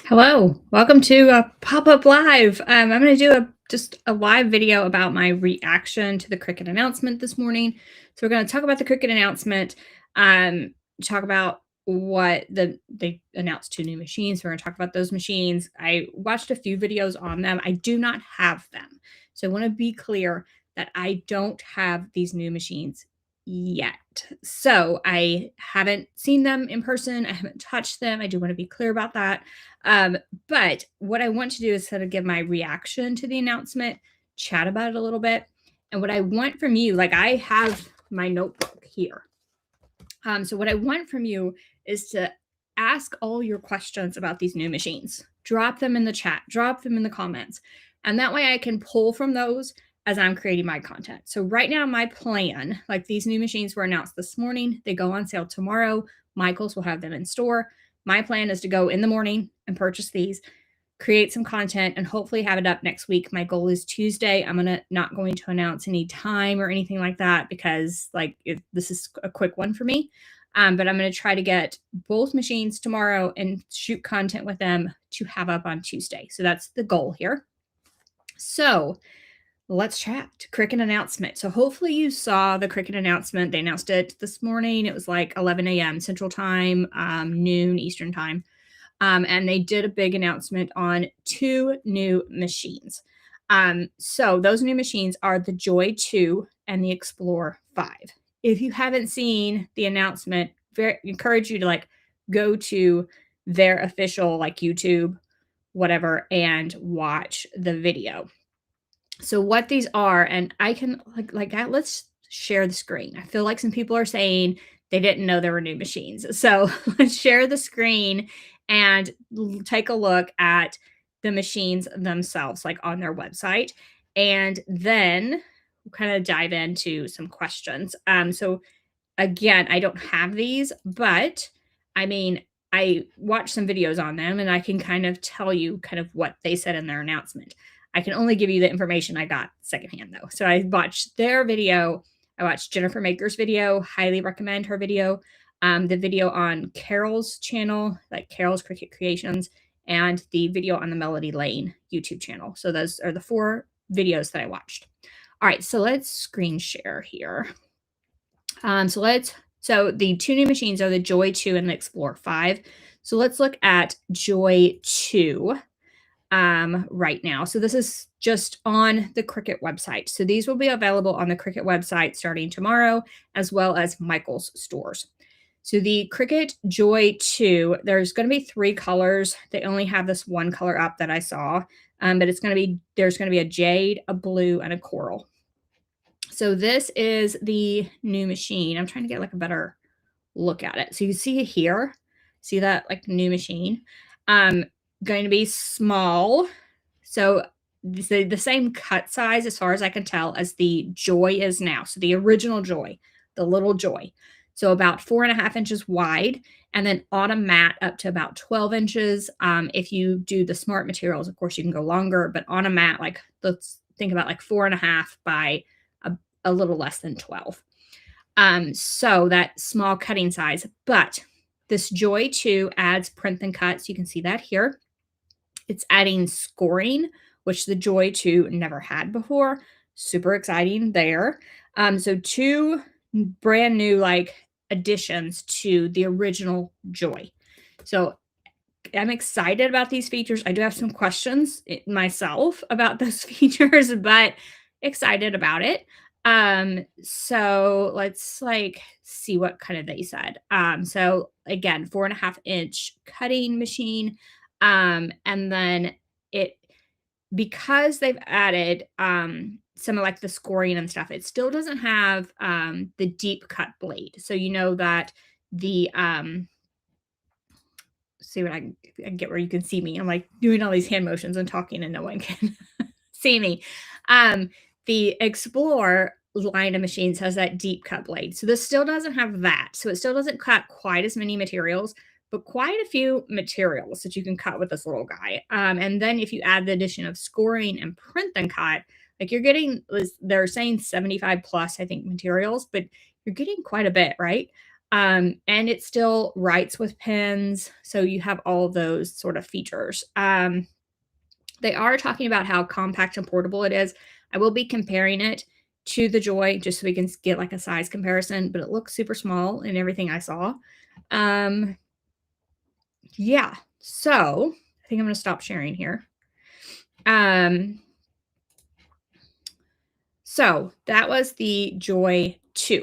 Hello, welcome to a pop-up live. I'm going to do just a live video about my reaction to the Cricut announcement this morning. So we're going to talk about the Cricut announcement, um, talk about what they announced two new machines. We're going to talk about those machines. I watched a few videos on them. I do not have them, so I want to be clear that I don't have these new machines yet. So I haven't seen them in person. I haven't touched them. I do want to be clear about that. But what I want to do is sort of give my reaction to the announcement, chat about it a little bit. And what I want from you, like I have my notebook here. So what I want from you is to ask all your questions about these new machines. Drop them in the chat, drop them in the comments. And that way I can pull from those as I'm creating my content. So right now, my plan, like these new machines were announced this morning, they go on sale tomorrow. Michael's will have them in store. My plan is to go in the morning and purchase these, create some content, and hopefully have it up next week. My goal is Tuesday. I'm not going to announce any time or anything like that because this is a quick one for me. But I'm going to try to get both machines tomorrow and shoot content with them to have up on Tuesday. So that's the goal here. So let's chat. Cricut announcement. So hopefully you saw the Cricut announcement. They announced it this morning. It was like 11 a.m. Central Time, noon Eastern Time. And they did a big announcement on two new machines. So those new machines are the Joy 2 and the Explore 5. If you haven't seen the announcement, very encourage you to go to their official YouTube, whatever, and watch the video. So what these are, and I can let's share the screen. I feel like some people are saying they didn't know there were new machines. So let's share the screen and take a look at the machines themselves, like on their website. And then we'll kind of dive into some questions. So again, I don't have these, but I mean, I watched some videos on them and I can kind of tell you kind of what they said in their announcement. I can only give you the information I got secondhand though. So I watched their video. I watched Jennifer Maker's video, highly recommend her video. The video on Carol's channel, like Carol's Cricut Creations, and the video on the Melody Lane YouTube channel. So those are the four videos that I watched. All right, so let's screen share here. So the two new machines are the Joy 2 and the Explore 5. So let's look at Joy 2 right now. So this is just on the Cricut website. So these will be available on the Cricut website starting tomorrow, as well as Michael's stores. So the Cricut Joy 2, there's going to be three colors. They only have this one color up that I saw, but there's going to be a jade, a blue, and a coral. So this is the new machine. I'm trying to get a better look at it. So you see it here, see that new machine, going to be small. So the same cut size as far as I can tell as the Joy is now. So the original Joy, the little Joy. So about 4.5 inches wide, and then on a mat up to about 12 inches. If you do the smart materials, of course you can go longer, but on a mat, let's think about 4.5 by a little less than 12. So that small cutting size, but this Joy 2 adds print and cuts. You can see that here. It's adding scoring, which the Joy 2 never had before. Super exciting there. So two brand new additions to the original Joy. So I'm excited about these features. I do have some questions myself about those features, but excited about it. So let's see what kind of they said. So again, 4.5-inch cutting machine. And then because they've added some of the scoring and stuff, it still doesn't have the deep cut blade. So you know that the see what I get where you can see me. I'm doing all these hand motions and talking and no one can see me. The Explore line of machines has that deep cut blade. So this still doesn't have that. So it still doesn't cut quite as many materials, but quite a few materials that you can cut with this little guy. And then if you add the addition of scoring and print and cut, you're getting, they're saying 75 plus, I think, materials, but you're getting quite a bit, right? And it still writes with pens. So you have all those sort of features. They are talking about how compact and portable it is. I will be comparing it to the Joy just so we can get like a size comparison, but it looks super small in everything I saw. Yeah, so I think I'm going to stop sharing here. So that was the Joy 2.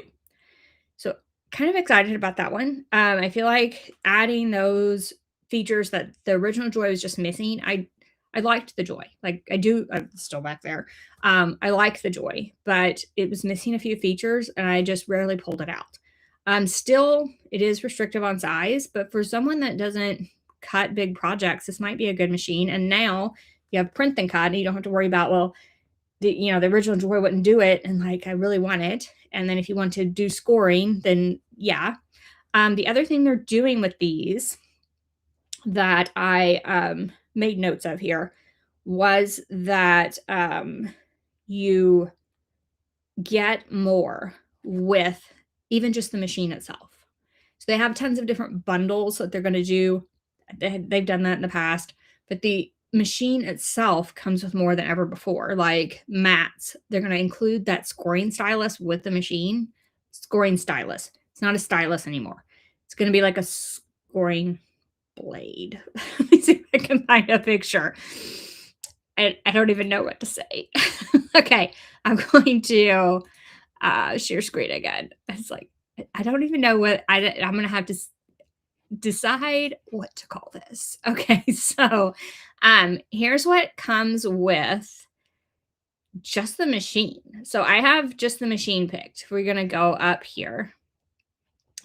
So kind of excited about that one. I feel like adding those features that the original Joy was just missing. I liked the Joy. Like I do, I'm still back there. I like the Joy, but it was missing a few features and I just rarely pulled it out. Still, it is restrictive on size, but for someone that doesn't cut big projects, this might be a good machine. And now you have print and cut, and you don't have to worry about, well, the original Joy wouldn't do it, and like I really want it. And then if you want to do scoring, then yeah. The other thing they're doing with these that I made notes of here was that you get more with even just the machine itself. So they have tons of different bundles that they're going to do. They've done that in the past, but the machine itself comes with more than ever before, like mats. They're going to include that scoring stylus with the machine. Scoring stylus. It's not a stylus anymore. It's going to be like a scoring blade. Let me see if I can find a picture. I don't even know what to say. Okay, I'm going to share screen again. It's like, I don't even know what I'm going to have to decide what to call this. Okay, so here's what comes with just the machine. So I have just the machine picked. We're going to go up here.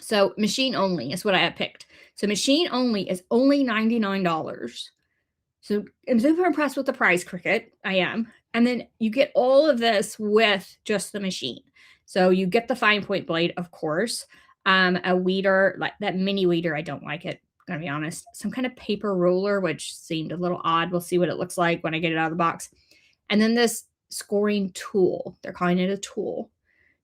So machine only is what I have picked. So machine only is only $99. So I'm super impressed with the price, Cricut. I am. And then you get all of this with just the machine. So you get the fine point blade, of course, a weeder, like that mini weeder. I don't like it, I'm gonna be honest. Some kind of paper ruler, which seemed a little odd. We'll see what it looks like when I get it out of the box. And then this scoring tool. They're calling it a tool.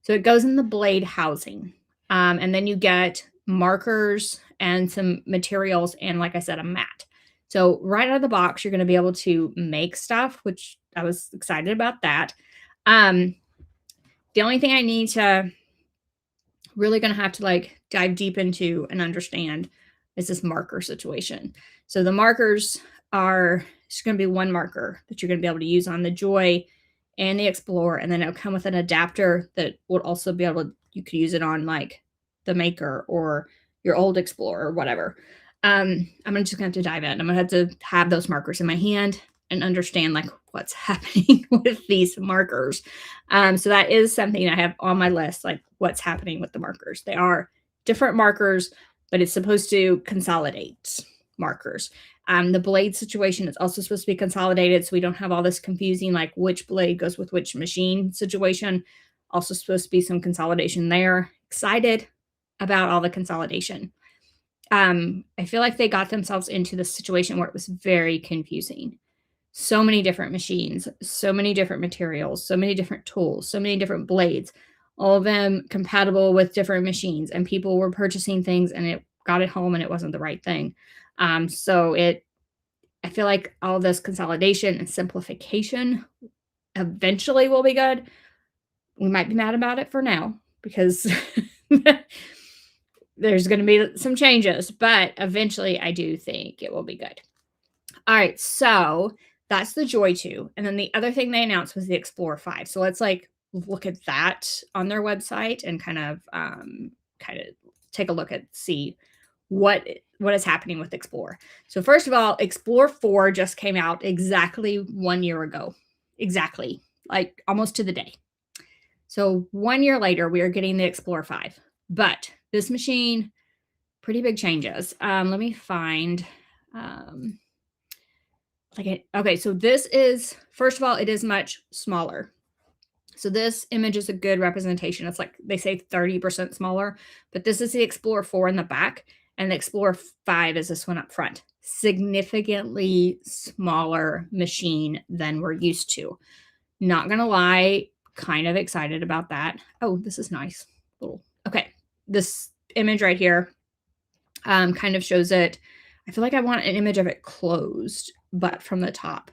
So it goes in the blade housing. And then you get markers and some materials and, like I said, a mat. So right out of the box, you're going to be able to make stuff, which I was excited about that. The only thing I need to really going to have to like dive deep into and understand is this marker situation. So the markers are just going to be one marker that you're going to be able to use on the Joy and the Explore, and then it'll come with an adapter that will also be able to, you could use it on like the Maker or your old Explorer or whatever. I'm just gonna have to dive in. I'm gonna have to have those markers in my hand and understand like what's happening with these markers. So that is something I have on my list, like what's happening with the markers. They are different markers, but it's supposed to consolidate markers. The blade situation is also supposed to be consolidated, so we don't have all this confusing like which blade goes with which machine situation. Also supposed to be some consolidation there. Excited about all the consolidation. I feel like they got themselves into the situation where it was very confusing. So many different machines, so many different materials, so many different tools, so many different blades, all of them compatible with different machines, and people were purchasing things and it got it home and it wasn't the right thing. I feel like all this consolidation and simplification eventually will be good. We might be mad about it for now because there's going to be some changes, but eventually I do think it will be good. All right, so that's the Joy 2. And then the other thing they announced was the Explore 5. So let's like look at that on their website and kind of take a look at, see what is happening with Explore. So first of all, Explore 4 just came out exactly 1 year ago. Exactly, like almost to the day. So 1 year later, we are getting the Explore 5. But this machine, pretty big changes. Let me find okay, so this is, first of all, it is much smaller. So this image is a good representation. It's like they say 30% smaller, but this is the Explore 4 in the back, and the Explore 5 is this one up front. Significantly smaller machine than we're used to. Not gonna lie, kind of excited about that. Oh, this is nice. Okay, this image right here kind of shows it. I feel like I want an image of it closed, but from the top.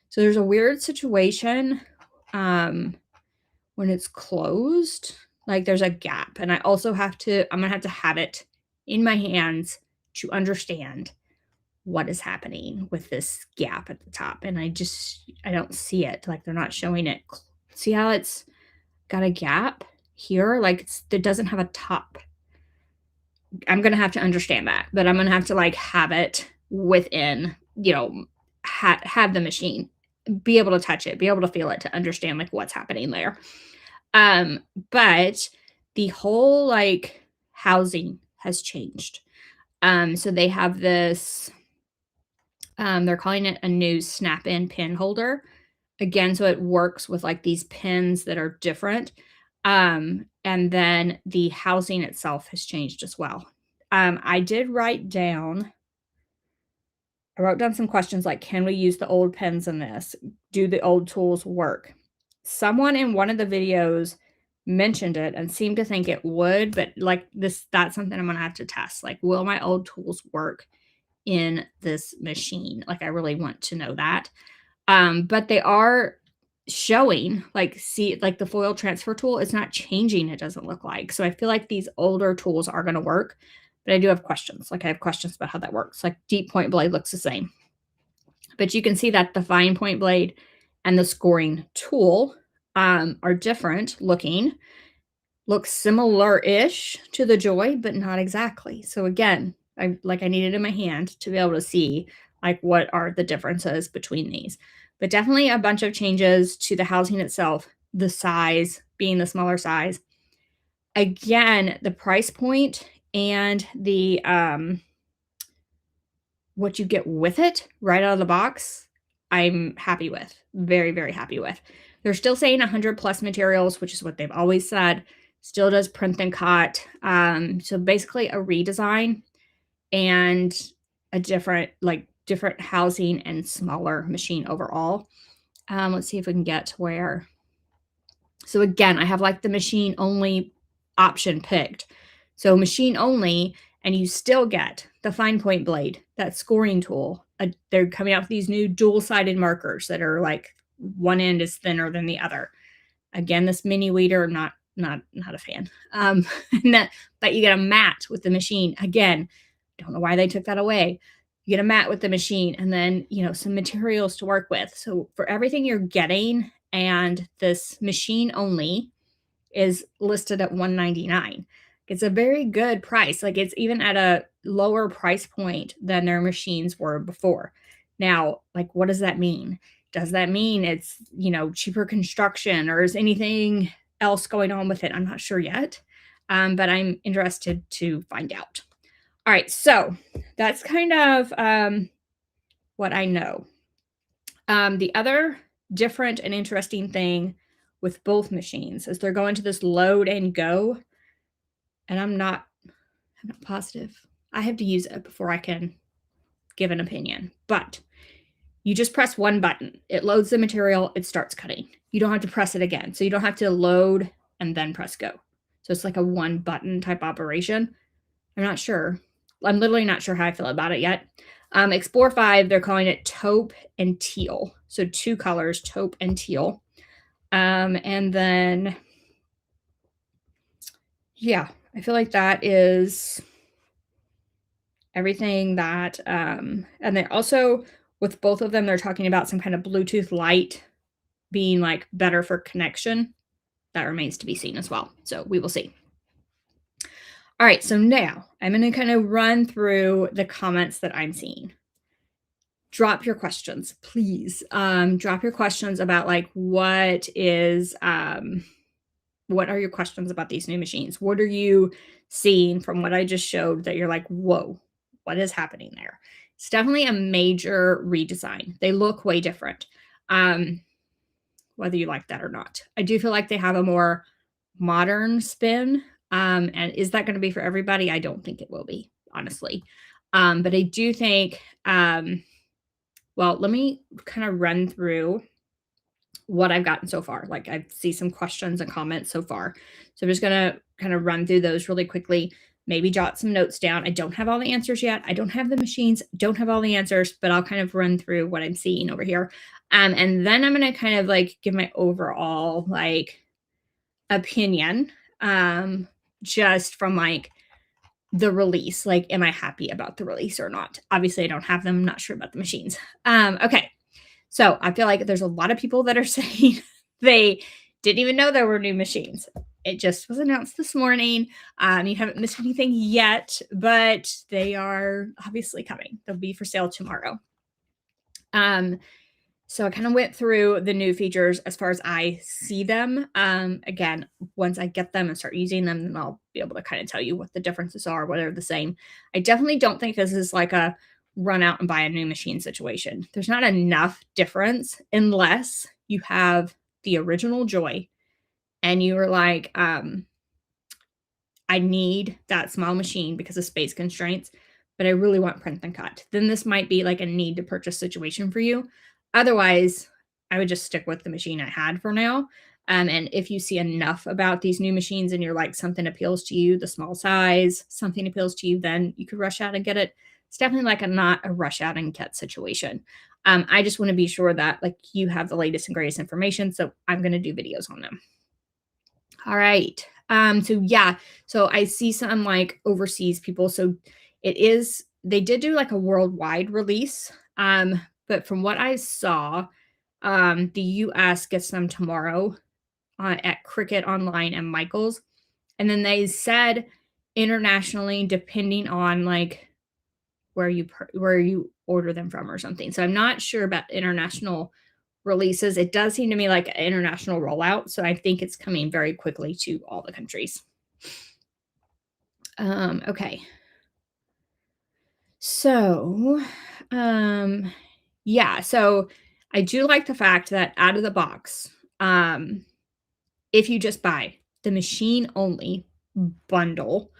So there's a weird situation when it's closed, like there's a gap. And I'm gonna have to have it in my hands to understand what is happening with this gap at the top. And I don't see it. Like they're not showing it. See how it's got a gap here? Like it doesn't have a top. I'm gonna have to understand that, but I'm gonna have to like have it within, have the machine, be able to touch it, be able to feel it to understand like what's happening there. But the whole like housing has changed. So they have this, they're calling it a new snap-in pin holder. Again, so it works with like these pins that are different. And then the housing itself has changed as well. I wrote down some questions like, can we use the old pens in this? Do the old tools work? Someone in one of the videos mentioned it and seemed to think it would, but like that's something I'm gonna have to test. Like, will my old tools work in this machine? Like, I really want to know that. But they are showing like, see, like the foil transfer tool is not changing, it doesn't look like. So I feel like these older tools are going to work, but I do have questions. Like I have questions about how that works. Like deep point blade looks the same, but you can see that the fine point blade and the scoring tool are different looking, look similar-ish to the Joy, but not exactly. So again, I need it in my hand to be able to see like what are the differences between these. But definitely a bunch of changes to the housing itself, the size being the smaller size. Again, the price point and the what you get with it right out of the box, I'm happy with. Very, very happy with. They're still saying 100 plus materials, which is what they've always said. Still does print and cut. So basically a redesign and a different housing and smaller machine overall. Let's see if we can get to where. So again, I have like the machine only option picked. So machine only, and you still get the fine point blade, that scoring tool. They're coming out with these new dual-sided markers that are like one end is thinner than the other. Again, this mini weeder, not a fan. But you get a mat with the machine. Again, don't know why they took that away. You get a mat with the machine and then, some materials to work with. So for everything you're getting, and this machine only is listed at $199. It's a very good price. Like it's even at a lower price point than their machines were before. Now, like, what does that mean? Does that mean it's, cheaper construction, or is anything else going on with it? I'm not sure yet, but I'm interested to find out. All right, so that's kind of what I know. The other different and interesting thing with both machines is they're going to this load and go, and I'm not positive. I have to use it before I can give an opinion, but you just press one button. It loads the material. It starts cutting. You don't have to press it again. So you don't have to load and then press go. So it's like a one button type operation. I'm not sure. I'm literally not sure how I feel about it yet. Explore 5, they're calling it taupe and teal. So 2 colors, taupe and teal. And then, yeah, I feel like that is everything that, and then also with both of them, they're talking about some kind of Bluetooth light being like better for connection. That remains to be seen as well. So we will see. All right, so now I'm going to kind of run through the comments that I'm seeing. Drop your questions, please. Drop your questions about like what are your questions about these new machines? What are you seeing from what I just showed that you're like, whoa, what is happening there? It's definitely a major redesign. They look way different, whether you like that or not. I do feel like they have a more modern spin. And is that going to be for everybody? I don't think it will be, honestly. But I do think, well, let me kind of run through what I've gotten so far. Like I see some questions and comments so far. So I'm just going to kind of run through those really quickly. maybe jot some notes down. I don't have all the answers yet. I don't have the machines, don't have all the answers, but I'll kind of run through what I'm seeing over here. And then I'm going to kind of like give my overall like opinion, just from like the release. Like, am I happy about the release or not? Obviously, I don't have them. I'm not sure about the machines. Okay. So I feel like there's a lot of people that are saying they didn't even know there were new machines. It just was announced this morning. You haven't missed anything yet, but they are obviously coming. They'll be for sale tomorrow. So I kind of went through the new features as far as I see them. Again, once I get them and start using them, then I'll be able to kind of tell you what the differences are, whether they're the same. I definitely don't think this is like a run out and buy a new machine situation. There's not enough difference unless you have the original Joy and you were like, I need that small machine because of space constraints, but I really want print and cut. Then this might be like a need to purchase situation for you. Otherwise, I would just stick with the machine I had for now. And if you see enough about these new machines and you're like, something appeals to you, the small size, something appeals to you, then you could rush out and get it. It's definitely like not a rush out and get situation. I just want to be sure that like you have the latest and greatest information. So I'm going to do videos on them. All right. So yeah, so I see some like overseas people. So they did do like a worldwide release. But from what I saw, the US gets them tomorrow at Cricut Online and Michaels. And then they said internationally, depending on like where you order them from or something. So I'm not sure about international releases. It does seem to me like an international rollout. So I think it's coming very quickly to all the countries. Okay. So, yeah, so I do like the fact that out of the box, if you just buy the machine only bundle,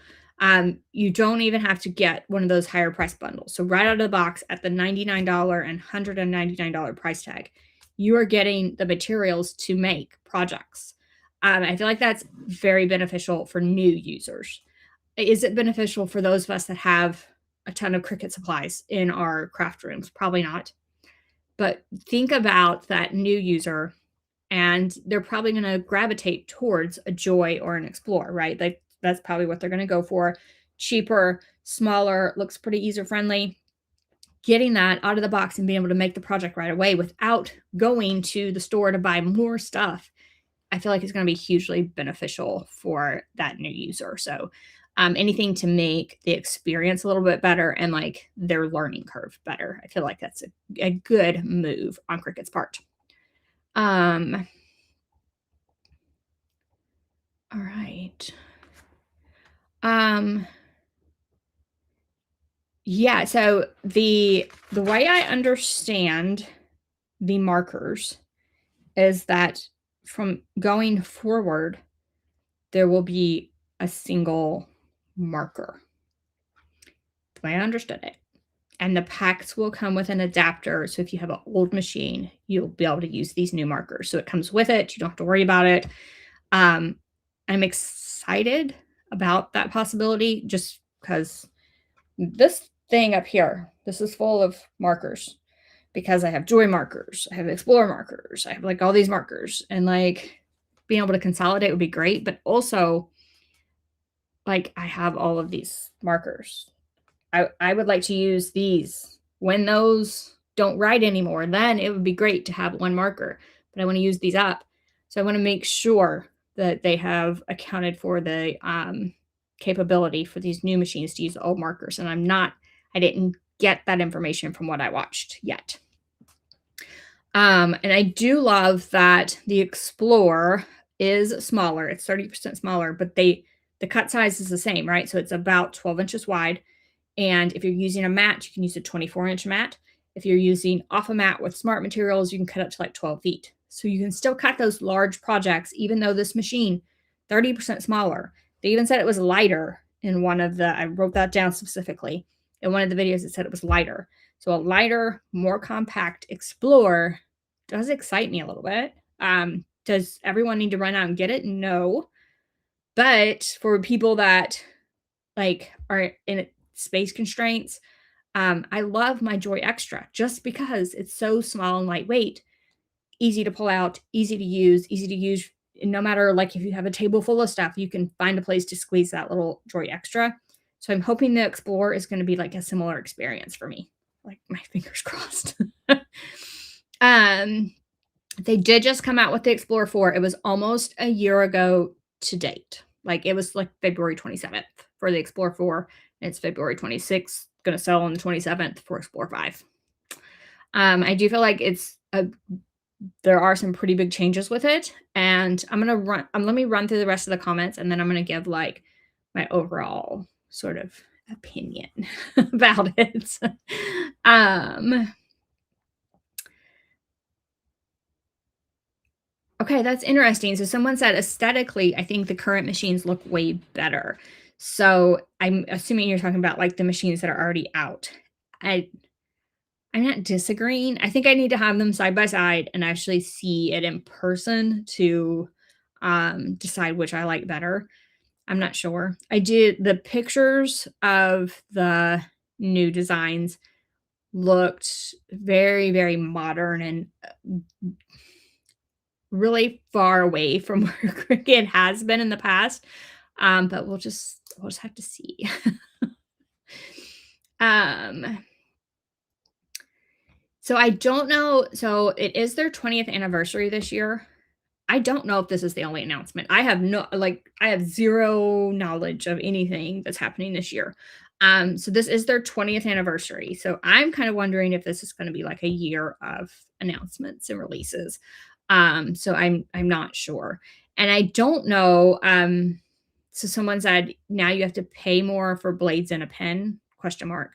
you don't even have to get one of those higher price bundles. So right out of the box at the $99 and $199 price tag, you are getting the materials to make projects. I feel like that's very beneficial for new users. Is it beneficial for those of us that have a ton of Cricut supplies in our craft rooms? Probably not. But think about that new user, and they're probably going to gravitate towards a Joy or an Explore, right? Like that's probably what they're going to go for. Cheaper, smaller, looks pretty user friendly. Getting that out of the box and being able to make the project right away without going to the store to buy more stuff, I feel like it's going to be hugely beneficial for that new user. So anything to make the experience a little bit better and like their learning curve better. I feel like that's a good move on Cricut's part. All right. Yeah, so the way I understand the markers is that from going forward, there will be a single marker. The way I understood it. And the packs will come with an adapter. So if you have an old machine, you'll be able to use these new markers. So it comes with it. You don't have to worry about it. I'm excited about that possibility just because this thing up here, this is full of markers because I have Joy markers, I have Explore markers, I have like all these markers, and like being able to consolidate would be great. But also, like I have all of these markers. I would like to use these when those don't write anymore. Then it would be great to have one marker, but I want to use these up. So I want to make sure that they have accounted for the capability for these new machines to use the old markers. And I didn't get that information from what I watched yet. And I do love that the Explore is smaller. It's 30% smaller, but the cut size is the same, right? So it's about 12 inches wide. And if you're using a mat, you can use a 24-inch mat. If you're using off a mat with smart materials, you can cut up to like 12 feet. So you can still cut those large projects, even though this machine, 30% smaller. They even said it was lighter in one of the, I wrote that down specifically. In one of the videos, it said it was lighter. So a lighter, more compact Explore does excite me a little bit. Does everyone need to run out and get it? No. But for people that like are in space constraints, I love my Joy Extra just because it's so small and lightweight, easy to pull out, easy to use. No matter like if you have a table full of stuff, you can find a place to squeeze that little Joy Extra. So I'm hoping the Explore is going to be like a similar experience for me. Like my fingers crossed. um, they did just come out with the Explore 4. It was almost a year ago to date. Like it was like February 27th for the Explore 4. And it's February 26th. Going to sell on the 27th for Explore 5. I do feel like there are some pretty big changes with it, and I'm gonna run. Let me run through the rest of the comments, and then I'm gonna give like my overall sort of opinion about it. um, okay, that's interesting. So someone said aesthetically, I think the current machines look way better. So I'm assuming you're talking about like the machines that are already out. I I'm not disagreeing. I think I need to have them side by side and actually see it in person to decide which I like better. I'm not sure. I did the pictures of the new designs looked very, very modern and really far away from where Cricut has been in the past. But we'll just have to see. um So I don't know. So it is their 20th anniversary this year. I don't know if this is the only announcement. I have zero knowledge of anything that's happening this year. So this is their 20th anniversary. So I'm kind of wondering if this is going to be like a year of announcements and releases. So I'm not sure. And I don't know. So someone said now you have to pay more for blades and a pen? Question mark.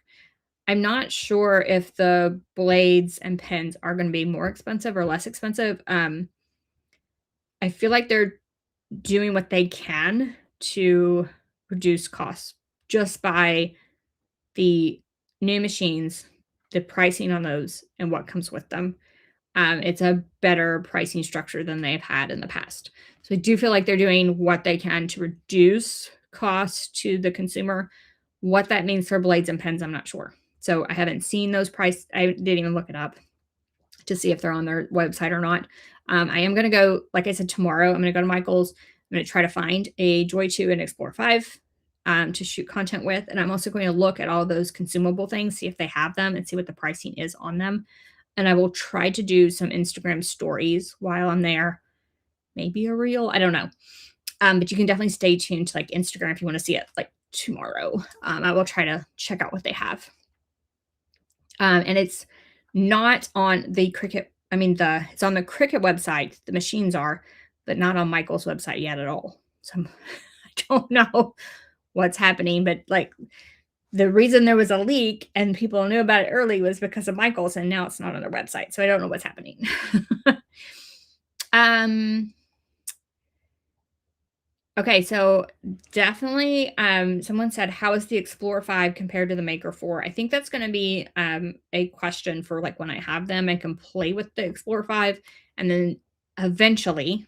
I'm not sure if the blades and pens are gonna be more expensive or less expensive. I feel like they're doing what they can to reduce costs just by the new machines, the pricing on those, and what comes with them. It's a better pricing structure than they've had in the past. So I do feel like they're doing what they can to reduce costs to the consumer. What that means for blades and pens, I'm not sure. So I haven't seen those price. I didn't even look it up to see if they're on their website or not. I am going to go, like I said, tomorrow. I'm going to go to Michael's. I'm going to try to find a Joy 2 and Explore 5 to shoot content with. And I'm also going to look at all those consumable things, see if they have them, and see what the pricing is on them. And I will try to do some Instagram stories while I'm there. Maybe a reel. I don't know. But you can definitely stay tuned to like Instagram if you want to see it like tomorrow. I will try to check out what they have. And it's not on the Cricut. I mean, it's on the Cricut website. The machines are, but not on Michael's website yet at all. So I don't know what's happening, but like the reason there was a leak and people knew about it early was because of Michael's, and now it's not on their website. So I don't know what's happening. Okay, so definitely, someone said, "How is the Explore 5 compared to the Maker 4?" I think that's gonna be, a question for, like, when I have them, I can play with the Explore 5, and then eventually,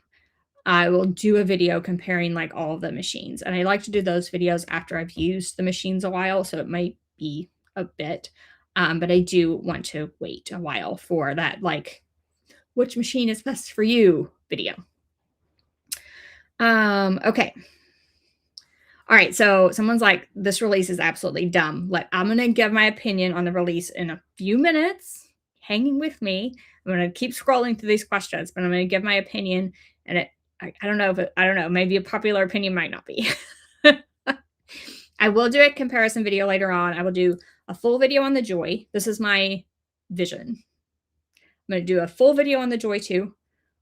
I will do a video comparing, like, all of the machines, and I like to do those videos after I've used the machines a while, so it might be a bit, but I do want to wait a while for that, like, "Which machine is best for you?" video. Okay. All right, so someone's like, "This release is absolutely dumb." I'm gonna give my opinion on the release in a few minutes. Hanging with me. I'm gonna keep scrolling through these questions, but I'm gonna give my opinion, and I don't know if I don't know, maybe a popular opinion might not be. I will do a comparison video later on. I will do a full video on the Joy. This is my vision. I'm gonna do a full video on the Joy 2,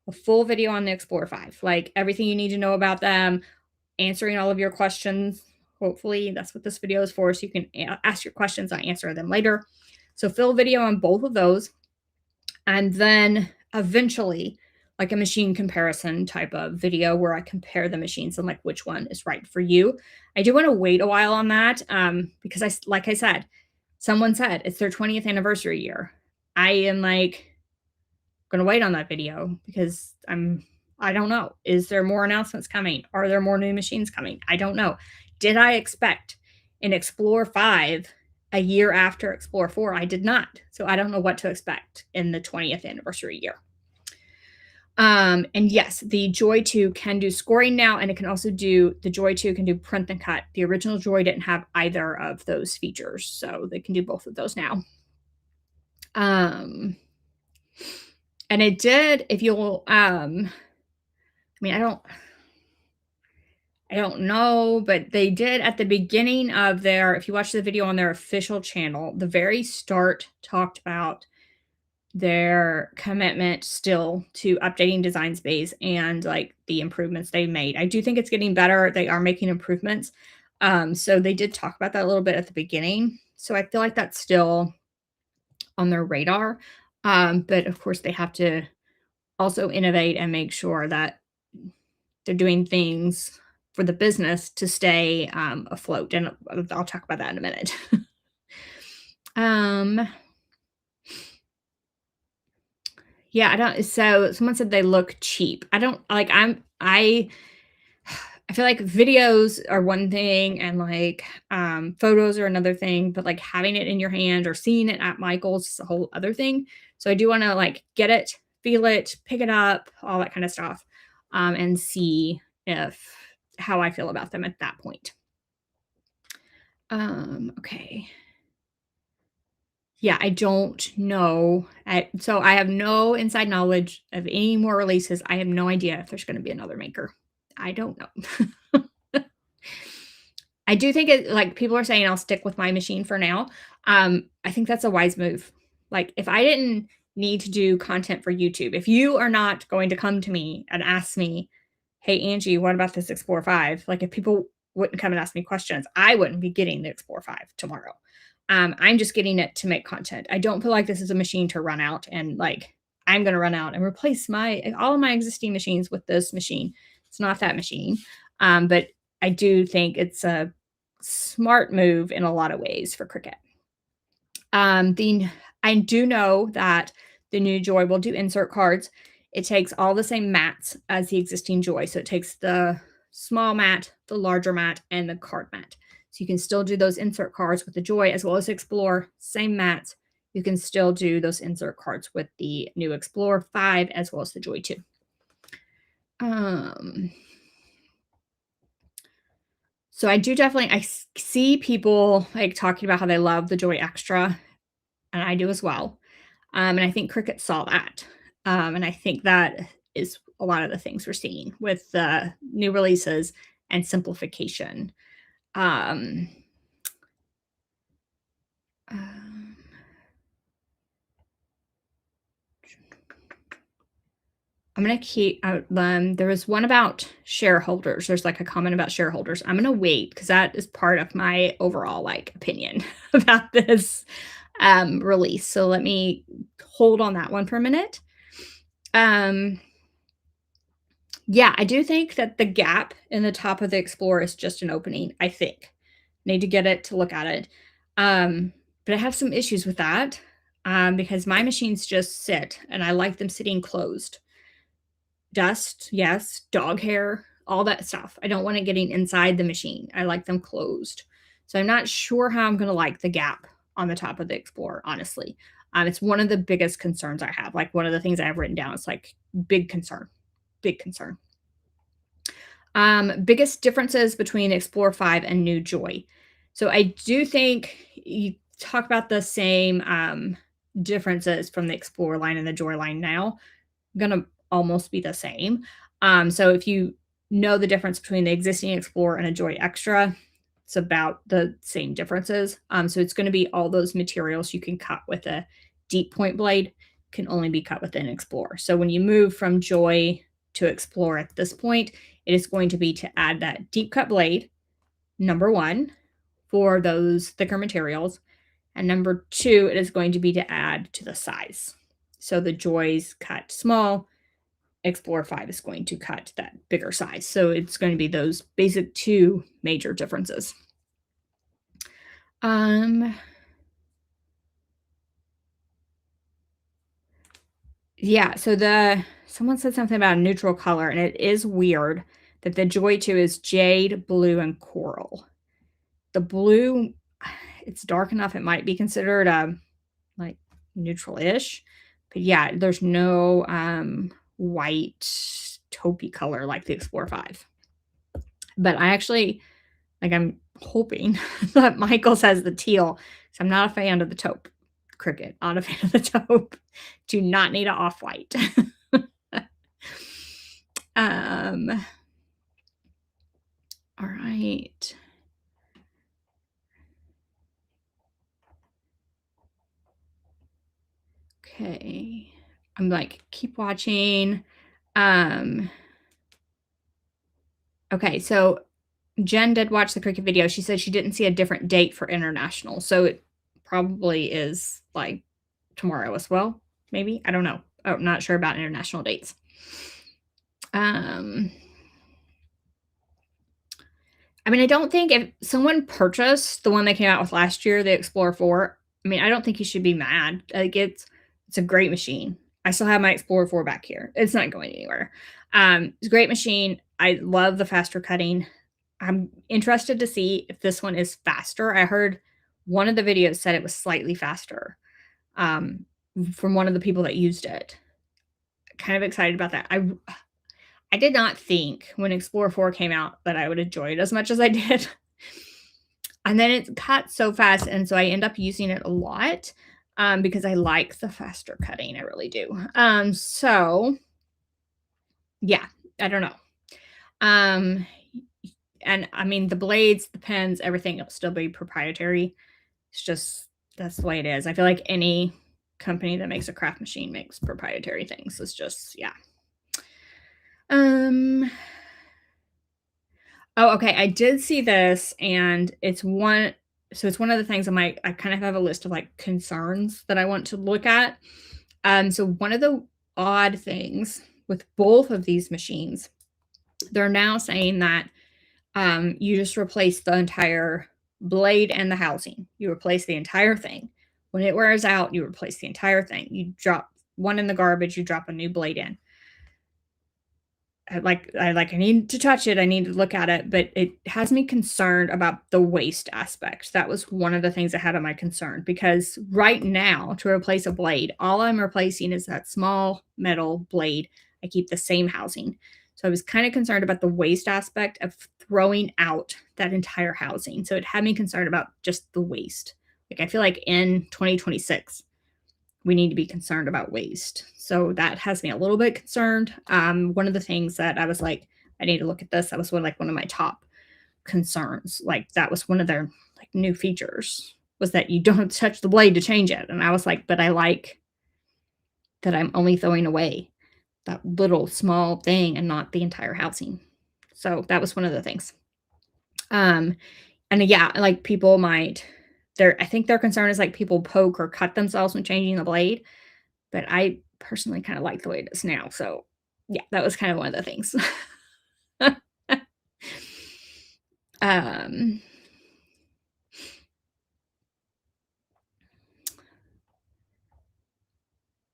a full video on the Explore 5, like everything you need to know about them, answering all of your questions. Hopefully, that's what this video is for, so you can ask your questions. I answer them later. So full video on both of those. And then eventually, like a machine comparison type of video where I compare the machines and like which one is right for you. I do want to wait a while on that because like I said, someone said it's their 20th anniversary year. I am like gonna wait on that video because I don't know. Is there more announcements coming? Are there more new machines coming? I don't know. Did I expect in Explore 5 a year after Explore 4. I did not. So I don't know what to expect in the 20th anniversary year. And yes, the Joy 2 can do scoring now, and it can also do the Joy 2 can do print and cut. The original Joy didn't have either of those features, so they can do both of those now. And it did, if you'll, I mean, I don't know, but they did at the beginning of their, if you watch the video on their official channel, the very start talked about their commitment still to updating Design Space and like the improvements they made. I do think it's getting better. They are making improvements. So they did talk about that a little bit at the beginning. So I feel like that's still on their radar. But of course, they have to also innovate and make sure that they're doing things for the business to stay afloat. And I'll talk about that in a minute. Yeah, I don't, so someone said they look cheap. I don't like I feel like videos are one thing and like photos are another thing, but like having it in your hand or seeing it at Michael's is a whole other thing. So I do want to like get it, feel it, pick it up, all that kind of stuff, and see if how I feel about them at that point. Okay. Yeah, I don't know. So I have no inside knowledge of any more releases. I have no idea if there's going to be another maker. I don't know. I do think it, like people are saying, I'll stick with my machine for now. I think that's a wise move. Like if I didn't need to do content for YouTube, if you are not going to come to me and ask me, hey, Angie, what about this Explore 5? Like if people wouldn't come and ask me questions, I wouldn't be getting the Explore 5 tomorrow. I'm just getting it to make content. I don't feel like this is a machine to run out and like I'm going to run out and replace all of my existing machines with this machine. It's not that machine. But I do think it's a smart move in a lot of ways for Cricut. I do know that the new Joy will do insert cards. It takes all the same mats as the existing Joy. So it takes the small mat, the larger mat, and the card mat. So you can still do those insert cards with the Joy as well as Explore, same mats. You can still do those insert cards with the new Explore 5 as well as the Joy 2. So I do definitely, I see people like talking about how they love the Joy Extra, and I do as well. And I think Cricut saw that. And I think that is a lot of the things we're seeing with the new releases and simplification. I'm going to keep there was one about shareholders. There's like a comment about shareholders. I'm going to wait because that is part of my overall like opinion about this release. So let me hold on that one for a minute. Yeah, I do think that the gap in the top of the Explorer is just an opening, I think. Need to get it to look at it. But I have some issues with that because my machines just sit and I like them sitting closed. Dust, yes, dog hair, all that stuff. I don't want it getting inside the machine. I like them closed. So I'm not sure how I'm going to like the gap on the top of the Explorer, honestly. It's one of the biggest concerns I have. Like one of the things I have written down. It's like big concern. Big concern. Biggest differences between Explore 5 and New Joy. So I do think you talk about the same differences from the Explore line and the Joy line now. Gonna almost be the same. So if you know the difference between the existing Explore and a Joy Extra, it's about the same differences. So it's going to be all those materials you can cut with a deep point blade can only be cut with an Explorer. So when you move from Joy to Explore at this point, it is going to be to add that deep cut blade, number one, for those thicker materials. And number two, it is going to be to add to the size. So the Joys cut small, Explore 5 is going to cut that bigger size. So it's going to be those basic two major differences. Yeah, so someone said something about a neutral color, and it is weird that the Joy 2 is jade, blue, and coral. the blue, it's dark enough. It might be considered like neutral-ish, but yeah, there's no white taupey color like the Explorer 5. But I actually, like, I'm hoping that Michael's has the teal, so I'm not a fan of the taupe Cricut. Not a fan of the taupe. Do not need an off-white. um, all right. Okay. I'm like, keep watching. Okay, so Jen did watch the Cricut video. She said she didn't see a different date for international. So it probably is like tomorrow as well, maybe. I don't know. I'm not sure about international dates. I mean, I don't think if someone purchased the one they came out with last year, the Explorer 4, I mean, I don't think you should be mad. Like it's a great machine. I still have my Explorer 4 back here. It's not going anywhere. It's a great machine. I love the faster cutting. I'm interested to see if this one is faster. I heard one of the videos said it was slightly faster from one of the people that used it. Kind of excited about that. I did not think when Explorer 4 came out that I would enjoy it as much as I did. And then it cut so fast, and so I end up using it a lot because I like the faster cutting. I really do. So yeah, I don't know. And I mean, the blades, the pens, everything will still be proprietary. It's just, that's the way it is. I feel like any company that makes a craft machine makes proprietary things. It's just, yeah. Oh, okay. I did see this, and it's one of the things I kind of have a list of like concerns that I want to look at. So one of the odd things with both of these machines, they're now saying that you just replace the entire blade and the housing. You replace the entire thing. When it wears out, you replace the entire thing. You drop one in the garbage, you drop a new blade in. I need to touch it. I need to look at it, but it has me concerned about the waste aspect. That was one of the things I had on my concern, because right now to replace a blade, all I'm replacing is that small metal blade. I keep the same housing. So I was kind of concerned about the waste aspect of throwing out that entire housing. So it had me concerned about just the waste. Like I feel like in 2026, we need to be concerned about waste. So that has me a little bit concerned. One of the things that I was like, I need to look at this. That was one of my top concerns. Like that was one of their like new features, was that you don't touch the blade to change it. And I was like, but I like that I'm only throwing away that little small thing and not the entire housing. So that was one of the things. And yeah, like people might, I think their concern is like people poke or cut themselves when changing the blade, but I personally kind of like the way it is now. So yeah, that was kind of one of the things.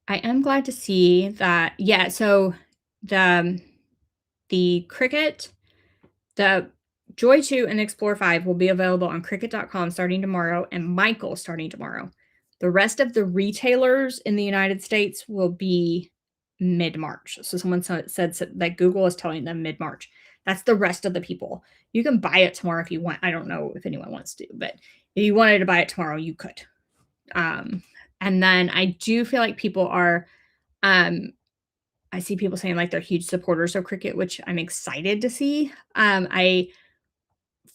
I am glad to see that. Yeah, so the Cricut, the Joy 2 and Explorer 5 will be available on Cricut.com starting tomorrow, and Michael starting tomorrow. The rest of the retailers in the United States will be mid-March. So someone said that Google is telling them mid-March. That's the rest of the people. You can buy it tomorrow if you want. I don't know if anyone wants to, but if you wanted to buy it tomorrow, you could. And then I do feel like people are, I see people saying like they're huge supporters of Cricut, which I'm excited to see.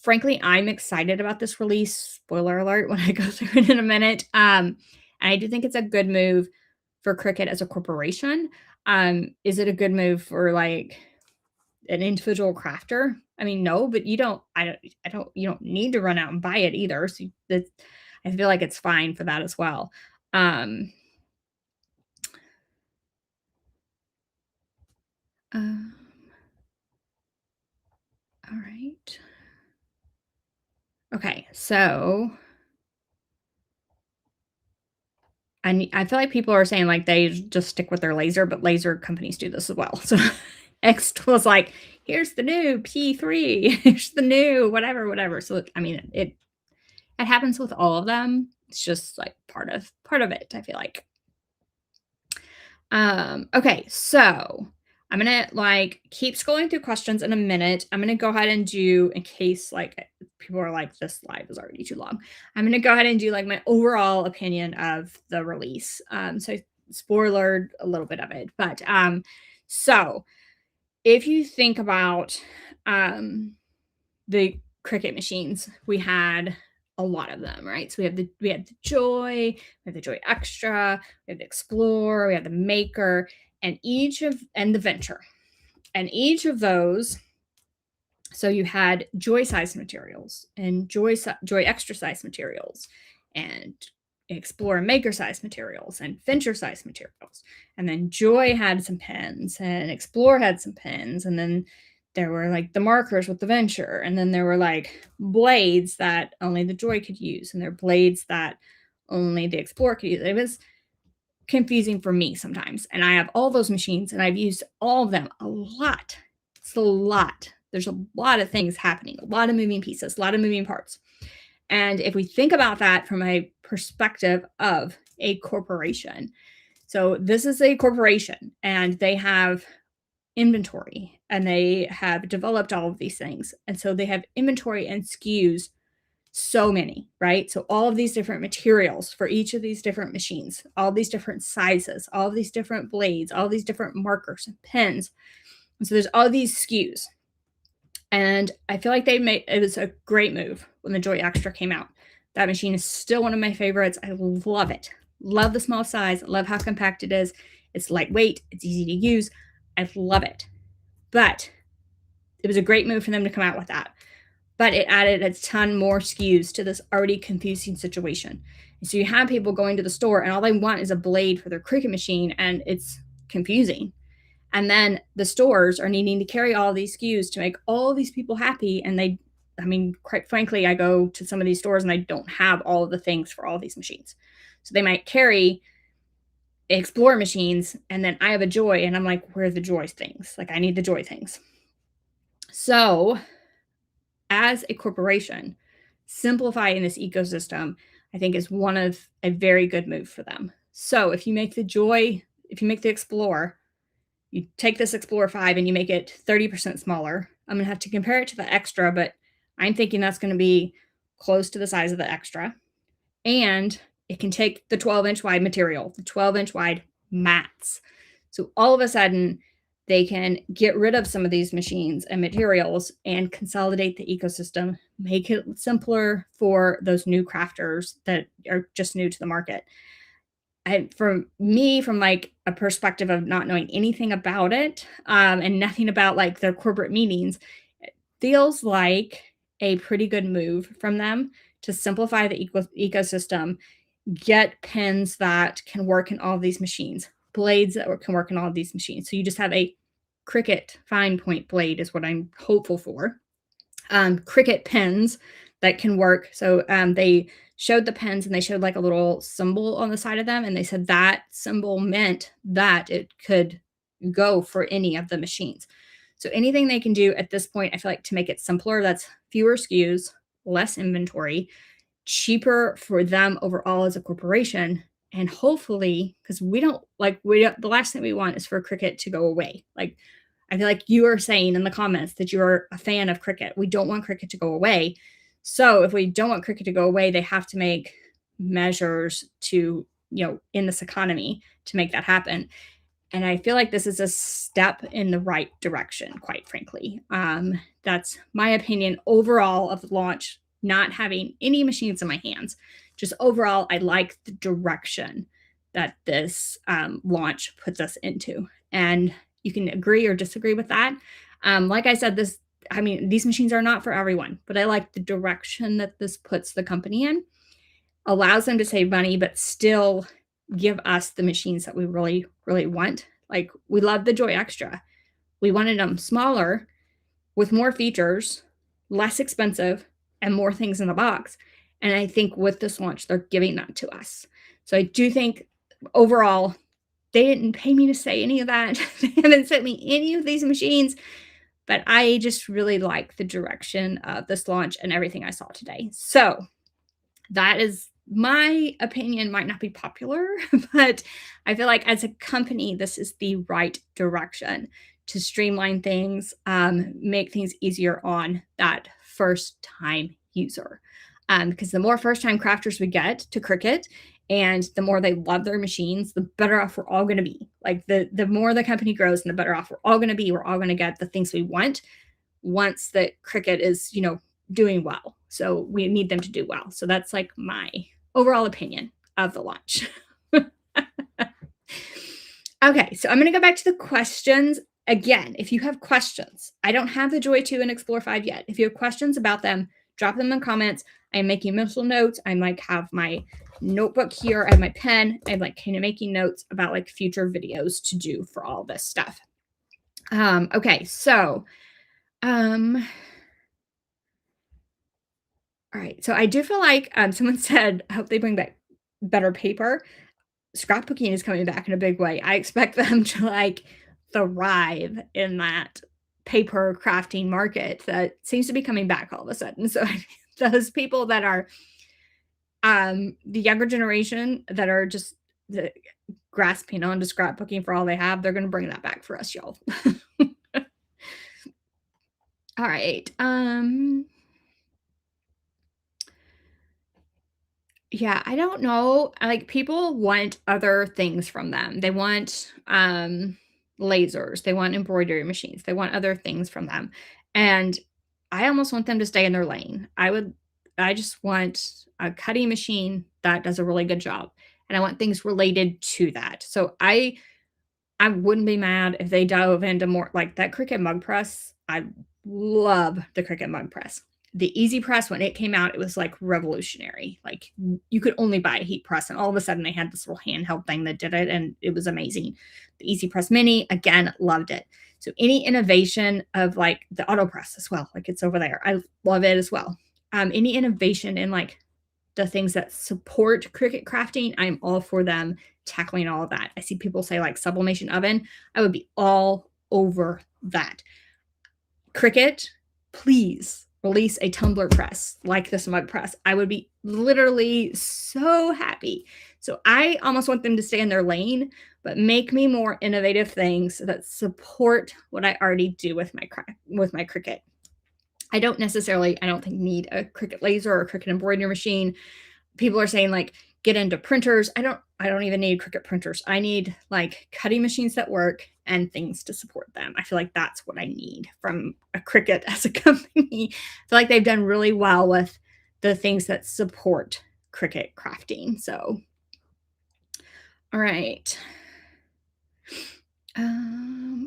Frankly, I'm excited about this release. Spoiler alert when I go through it in a minute. And I do think it's a good move for Cricut as a corporation. Is it a good move for like an individual crafter? I mean, no, but you don't need to run out and buy it either. So I feel like it's fine for that as well. All right. Okay, so I feel like people are saying like they just stick with their laser, but laser companies do this as well. So X was like, here's the new P3, here's the new whatever. So I mean, it It happens with all of them. It's just like part of it, I feel like. Okay, so I'm gonna like keep scrolling through questions in a minute. I'm gonna go ahead and do, in case like people are like, this live is already too long. I'm gonna go ahead and do like my overall opinion of the release. So I spoilered a little bit of it, but so if you think about um the Cricut machines, we had a lot of them, right? So we had the Joy, we have the Joy Extra, we have the Explore, we have the Maker, and the Venture. And each of those, so you had Joy size materials and Joy Extra size materials and Explore and Maker size materials and Venture size materials. And then Joy had some pens and Explore had some pens. And then there were like the markers with the Venture. And then there were like blades that only the Joy could use. And there are blades that only the Explore could use. It was confusing for me sometimes. And I have all those machines and I've used all of them a lot. It's a lot. There's a lot of things happening, a lot of moving pieces, a lot of moving parts. And if we think about that from a perspective of a corporation, so this is a corporation and they have inventory and they have developed all of these things. And so they have inventory and SKUs, so many, right? So all of these different materials for each of these different machines, all these different sizes, all of these different blades, all these different markers and pens. And so there's all these SKUs. And I feel like it was a great move when the Joy Extra came out. That machine is still one of my favorites. I love it. Love the small size. Love how compact it is. It's lightweight. It's easy to use. I love it. But it was a great move for them to come out with that. But it added a ton more SKUs to this already confusing situation. And so you have people going to the store and all they want is a blade for their Cricut machine, and it's confusing. And then the stores are needing to carry all these SKUs to make all these people happy. And quite frankly, I go to some of these stores and I don't have all of the things for all these machines. So they might carry Explore machines and then I have a Joy and I'm like, where are the Joy things? Like I need the Joy things. So as a corporation, simplifying this ecosystem, I think is one of a very good move for them. So if you make the Explore, you take this Explore 5 and you make it 30% smaller. I'm going to have to compare it to the Extra, but I'm thinking that's going to be close to the size of the Extra. And it can take the 12-inch wide material, the 12-inch wide mats. So all of a sudden, they can get rid of some of these machines and materials and consolidate the ecosystem, make it simpler for those new crafters that are just new to the market. And for me, from like a perspective of not knowing anything about it and nothing about like their corporate meetings, it feels like a pretty good move from them to simplify the ecosystem, get pens that can work in all these machines, blades that can work in all of these machines. So you just have a Cricut fine point blade is what I'm hopeful for. Cricut pens that can work. So they showed the pens and they showed like a little symbol on the side of them. And they said that symbol meant that it could go for any of the machines. So anything they can do at this point, I feel like to make it simpler, that's fewer SKUs, less inventory, cheaper for them overall as a corporation. And hopefully, because the last thing we want is for Cricut to go away. Like, I feel like you are saying in the comments that you're a fan of Cricut. We don't want Cricut to go away. So if we don't want Cricut to go away, they have to make measures to, in this economy to make that happen. And I feel like this is a step in the right direction, quite frankly. That's my opinion overall of the launch, not having any machines in my hands. Just overall, I like the direction that this launch puts us into. And you can agree or disagree with that. Like I said, these machines are not for everyone, but I like the direction that this puts the company in. Allows them to save money, but still give us the machines that we really, really want. Like, we love the Joy Extra. We wanted them smaller with more features, less expensive, and more things in the box. And I think with this launch, they're giving that to us. So I do think overall, they didn't pay me to say any of that. They haven't sent me any of these machines, but I just really like the direction of this launch and everything I saw today. So That is my opinion, might not be popular, but I feel like as a company, this is the right direction to streamline things, make things easier on that first time user. Because the more first time crafters we get to Cricut and the more they love their machines, the better off we're all going to be. Like the more the company grows and the better off we're all going to be. We're all going to get the things we want once that Cricut is, doing well. So we need them to do well. So that's like my overall opinion of the launch. Okay, so I'm going to go back to the questions. Again, if you have questions, I don't have the Joy 2 and Explore 5 yet. If you have questions about them, drop them in the comments. I'm making mental notes. I like have my notebook here. I have my pen. I'm like kind of making notes about like future videos to do for all this stuff. Okay, so all right. So I do feel like someone said, I hope they bring back better paper. Scrapbooking is coming back in a big way. I expect them to like thrive in that paper crafting market that seems to be coming back all of a sudden. So those people that are the younger generation that are just grasping on to scrapbooking for all they have, they're going to bring that back for us, y'all. All right. Yeah, I don't know. Like people want other things from them. They want lasers, they want embroidery machines, they want other things from them. And I almost want them to stay in their lane. I just want a cutting machine that does a really good job. And I want things related to that. So I wouldn't be mad if they dove into more like that Cricut mug press. I love the Cricut mug press. The Easy Press, when it came out, it was like revolutionary. Like you could only buy a heat press, and all of a sudden they had this little handheld thing that did it, and it was amazing. The Easy Press Mini, again, loved it. So any innovation of like the auto press as well, like it's over there. I love it as well. Any innovation in like the things that support Cricut crafting, I'm all for them tackling all of that. I see people say like sublimation oven. I would be all over that. Cricut, please release a tumbler press like this mug press. I would be literally so happy. So I almost want them to stay in their lane, but make me more innovative things that support what I already do with my Cricut. I don't think need a Cricut laser or a Cricut embroidery machine. People are saying like get into printers. I don't even need Cricut printers. I need like cutting machines that work and things to support them. I feel like that's what I need from a Cricut as a company. I feel like they've done really well with the things that support Cricut crafting. So, all right.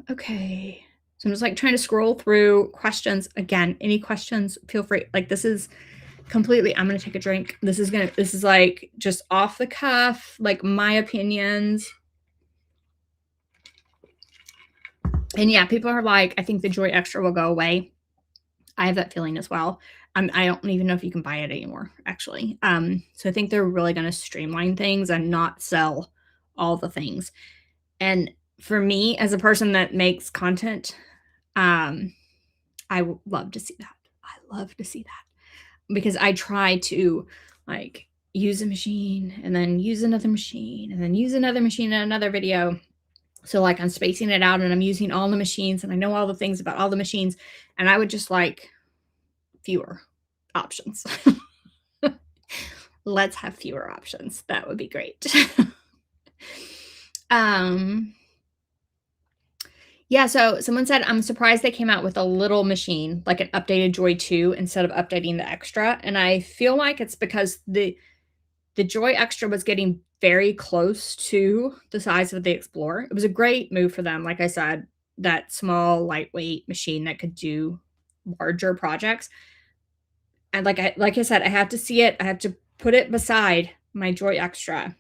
Okay. So I'm just like trying to scroll through questions. Again, any questions, feel free. Like this is completely, I'm going to take a drink. This is like just off the cuff, like my opinions. And yeah, people are like, I think the Joy Extra will go away. I have that feeling as well. I don't even know if you can buy it anymore, actually. So I think they're really going to streamline things and not sell all the things. And for me, as a person that makes content, I would love to see that. I love to see that because I try to like use a machine and then use another machine and then use another machine in another video. So like I'm spacing it out and I'm using all the machines and I know all the things about all the machines, and I would just like fewer options. Let's have fewer options. That would be great. Yeah, so someone said, I'm surprised they came out with a little machine, like an updated Joy 2 instead of updating the Extra. And I feel like it's because the Joy Extra was getting very close to the size of the Explorer. It was a great move for them. Like I said, that small, lightweight machine that could do larger projects. And like I said, I have to see it. I have to put it beside my Joy Extra.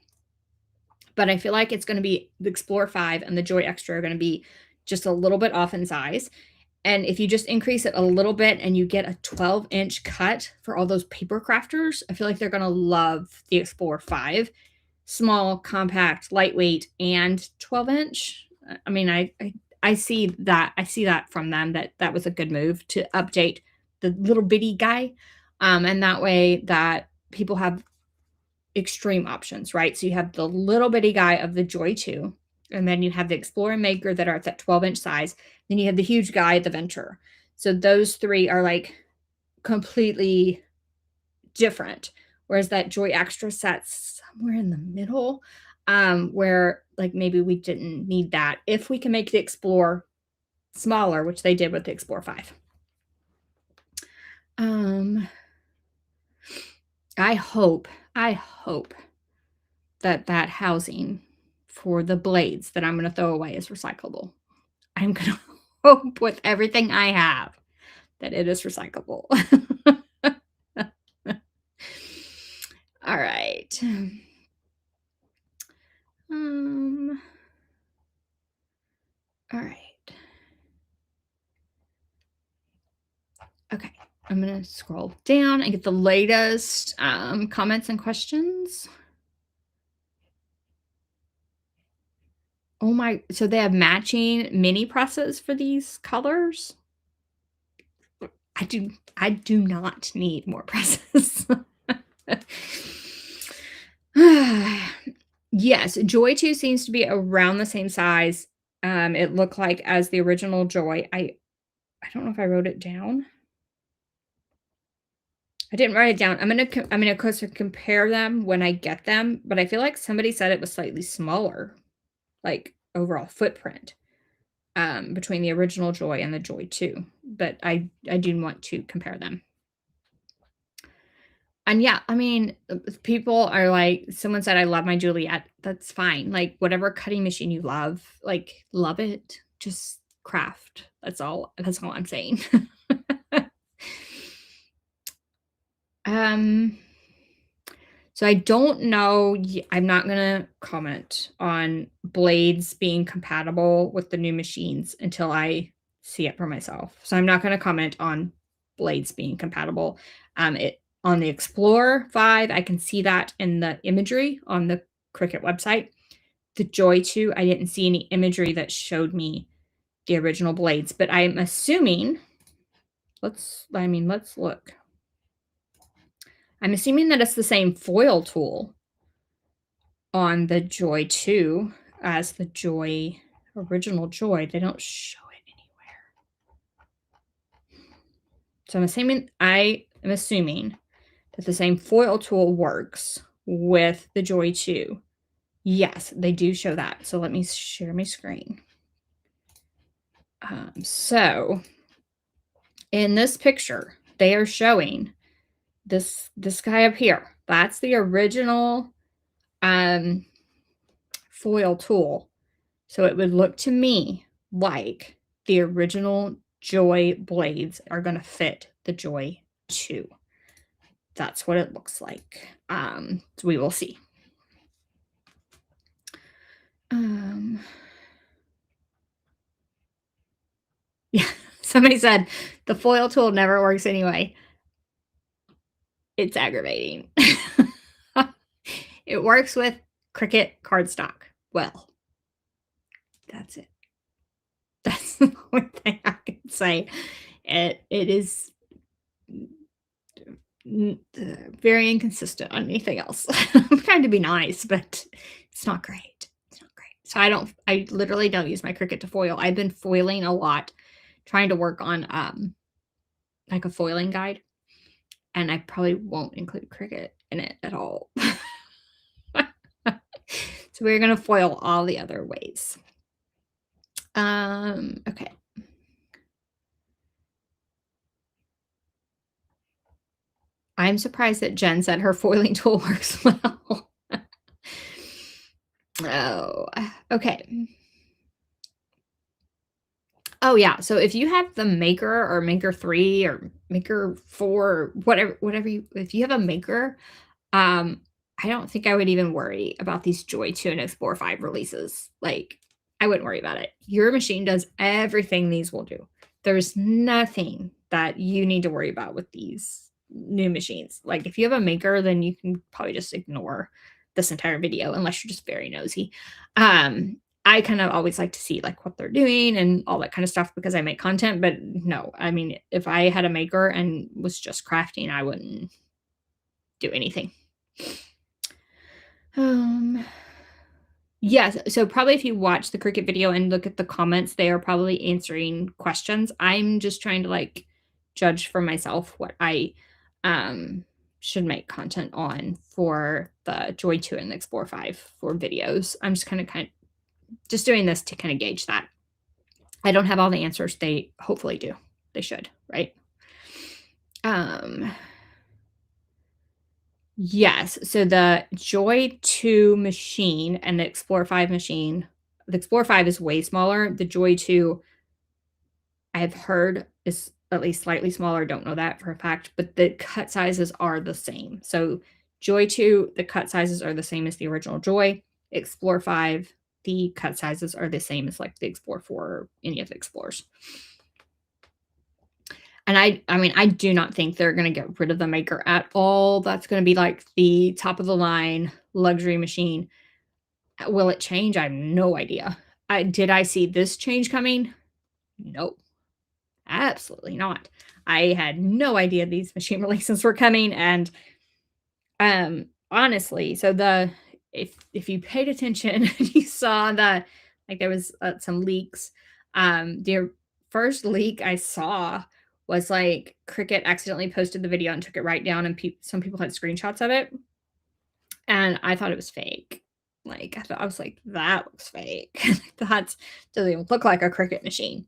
But I feel like it's going to be the Explorer 5 and the Joy Extra are going to be just a little bit off in size. And if you just increase it a little bit and you get a 12-inch cut for all those paper crafters, I feel like they're going to love the Explorer 5. Small, compact, lightweight, and 12-inch. I mean, I see that. I see that from them that was a good move to update the little bitty guy. And that way that people have extreme options, right? So you have the little bitty guy of the Joy 2, and then you have the Explorer and Maker that are at that 12-inch size. Then you have the huge guy, the Venture. So those three are like completely different. Whereas that Joy Extra sets somewhere in the middle, where like maybe we didn't need that. If we can make the Explorer smaller, which they did with the Explorer 5. I hope that that housing for the blades that I'm going to throw away is recyclable. I'm going to hope with everything I have that it is recyclable. All right. All right. Okay. I'm going to scroll down and get the latest comments and questions. Oh my, so they have matching mini presses for these colors? I do not need more presses. Yes, Joy 2 seems to be around the same size, it looked like as the original Joy. I don't know if I wrote it down. I didn't write it down. I'm gonna of course compare them when I get them, but I feel like somebody said it was slightly smaller, like overall footprint, between the original Joy and the Joy 2, but I do want to compare them. And yeah, I mean, people are like, someone said, "I love my Juliet." That's fine. Like, whatever cutting machine you love, like, love it. Just craft. That's all I'm saying. Um, so I don't know. I'm not gonna comment on blades being compatible with the new machines until I see it for myself. So I'm not gonna comment on blades being compatible. It on the Explorer 5, I can see that in the imagery on the Cricut website. The Joy 2, I didn't see any imagery that showed me the original blades, but I'm assuming, let's look. I'm assuming that it's the same foil tool on the Joy 2 as the original Joy. They don't show it anywhere. So I am assuming that the same foil tool works with the Joy 2. Yes, they do show that. So let me share my screen. So in this picture, they are showing this guy up here. That's the original foil tool. So it would look to me like the original Joy blades are going to fit the Joy 2. That's what it looks like. So we will see. Yeah, somebody said the foil tool never works anyway. It's aggravating. It works with Cricut cardstock. Well, that's it. That's the only thing I can say. It is very inconsistent on anything else. I'm trying to be nice, but it's not great. It's not great. So I literally don't use my Cricut to foil. I've been foiling a lot, trying to work on like a foiling guide, and I probably won't include Cricut in it at all. So we're going to foil all the other ways. Okay. I'm surprised that Jen said her foiling tool works well. Oh, okay. Oh yeah, so if you have the Maker or Maker 3 or Maker 4 or whatever if you have a Maker, I don't think I would even worry about these Joy 2 and Explorer 5 releases. Like, I wouldn't worry about it. Your machine does everything these will do. There's nothing that you need to worry about with these new machines. Like, if you have a Maker, then you can probably just ignore this entire video unless you're just very nosy. I kind of always like to see like what they're doing and all that kind of stuff because I make content, but no, I mean, if I had a Maker and was just crafting, I wouldn't do anything. Yes, so probably if you watch the Cricut video and look at the comments, they are probably answering questions. I'm just trying to, like, judge for myself what I, um, should make content on for the Joy 2 and the Explore 5 for videos. I'm just kind just doing this to kinda gauge that. I don't have all the answers. They hopefully do. They should, right? Um Yes. So the Joy 2 machine and the Explore 5 machine, the Explore 5 is way smaller. The Joy 2, I have heard, is at least slightly smaller. Don't know that for a fact, but the cut sizes are the same. So Joy 2, the cut sizes are the same as the original Joy. Explore 5, the cut sizes are the same as like the Explore 4 or any of the Explorers. And I mean, I do not think they're gonna get rid of the Maker at all. That's gonna be like the top of the line luxury machine. Will it change? I have no idea. Did I see this change coming? No, absolutely not. I had no idea these machine releases were coming, and honestly, so the if you paid attention, you saw that like there was some leaks. The first leak I saw was like Cricut accidentally posted the video and took it right down, and some people had screenshots of it, and I thought it was fake. Like I was like, that looks fake. That doesn't even look like a Cricut machine.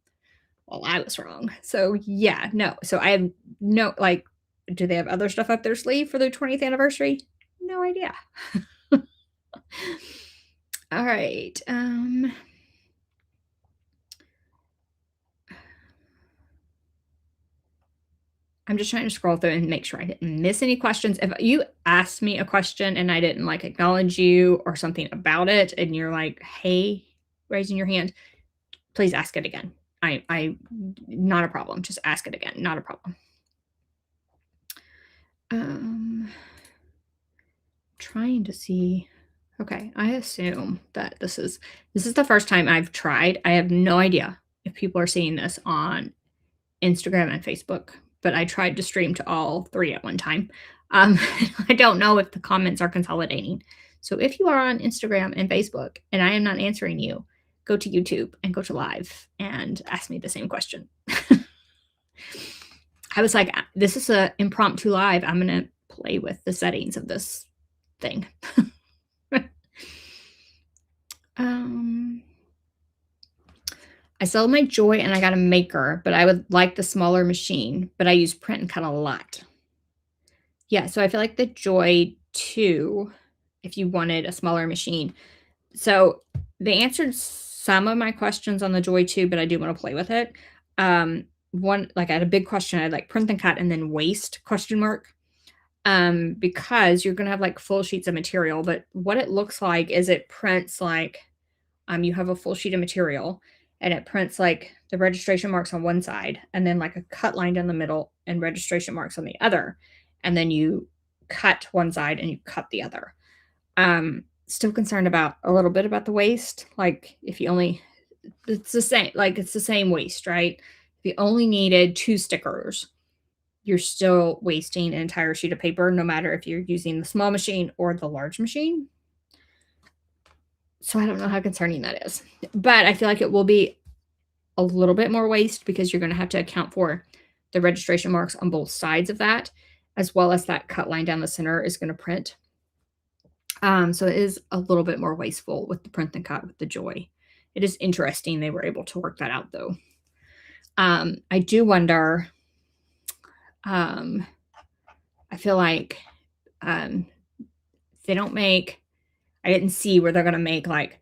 Well, I was wrong. So yeah, no. So I have no like. Do they have other stuff up their sleeve for their 20th anniversary? No idea. All right. I'm just trying to scroll through and make sure I didn't miss any questions. If you asked me a question and I didn't like acknowledge you or something about it, and you're like, "Hey," raising your hand, please ask it again. I not a problem. Just ask it again. Not a problem. Um, trying to see. Okay, I assume that this is the first time I've tried. I have no idea if people are seeing this on Instagram and Facebook, but I tried to stream to all 3 at one time. Um, I don't know if the comments are consolidating. So if you are on Instagram and Facebook and I am not answering you, go to YouTube and go to live and ask me the same question. I was like, this is a impromptu live. I'm gonna play with the settings of this thing. Um, I sold my Joy and I got a Maker, but I would like the smaller machine, but I use print and cut a lot. Yeah, so I feel like the Joy 2, if you wanted a smaller machine. So they answered some of my questions on the Joy 2, but I do want to play with it. One, like I had a big question. I had like print and cut and then waste question mark. Because you're gonna have like full sheets of material, but what it looks like is it prints like you have a full sheet of material and it prints like the registration marks on one side and then like a cut line down the middle and registration marks on the other. And then you cut one side and you cut the other. Still concerned about a little bit about the waste. Like if you only, it's the same, like it's the same waste, right? If you only needed 2 stickers, you're still wasting an entire sheet of paper, no matter if you're using the small machine or the large machine. So I don't know how concerning that is, but I feel like it will be a little bit more waste because you're going to have to account for the registration marks on both sides of that, as well as that cut line down the center is going to print. So it is a little bit more wasteful with the print and cut with the Joy. It is interesting they were able to work that out though. I do wonder, I feel like they don't make, I didn't see where they're going to make like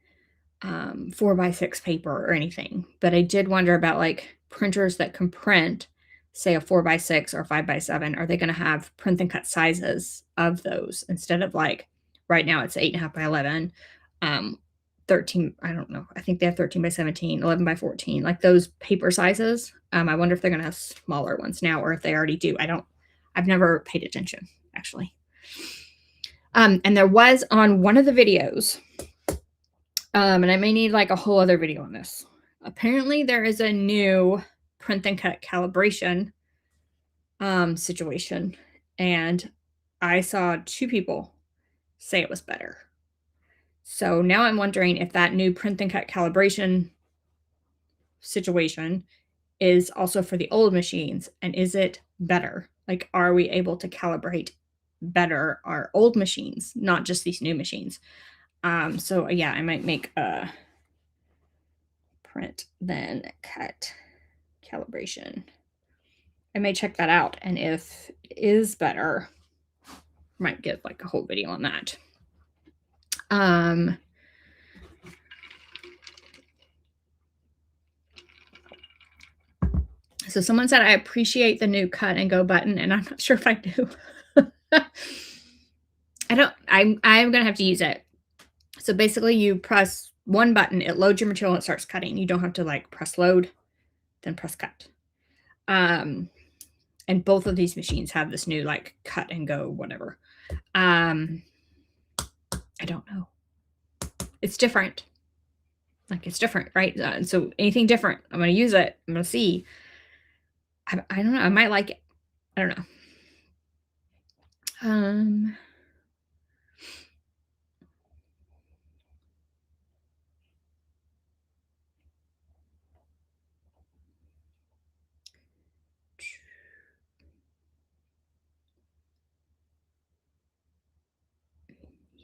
4x6 paper or anything, but I did wonder about like printers that can print, say a 4x6 or 5x7. Are they going to have print and cut sizes of those instead of like right now it's 8.5 by 11, 13, I don't know, I think they have 13 by 17, 11 by 14, like those paper sizes. I wonder if they're going to have smaller ones now or if they already do. I've never paid attention actually. And there was on one of the videos, and I may need like a whole other video on this. Apparently there is a new print and cut calibration situation, and I saw 2 people say it was better. So now I'm wondering if that new print and cut calibration situation is also for the old machines, and is it better? Like, are we able to calibrate better our old machines, not just these new machines? So yeah, I might make a print then cut calibration. I may check that out, and if it is better, I might get like a whole video on that. So someone said, I appreciate the new cut and go button, and I'm not sure if I do. I'm gonna have to use it. So basically you press one button, it loads your material and it starts cutting. You don't have to like press load, then press cut. And both of these machines have this new like cut and go, whatever. I don't know. It's different. Like it's different, right? So anything different, I'm gonna use it. I'm gonna see. I don't know. I might like it. I don't know.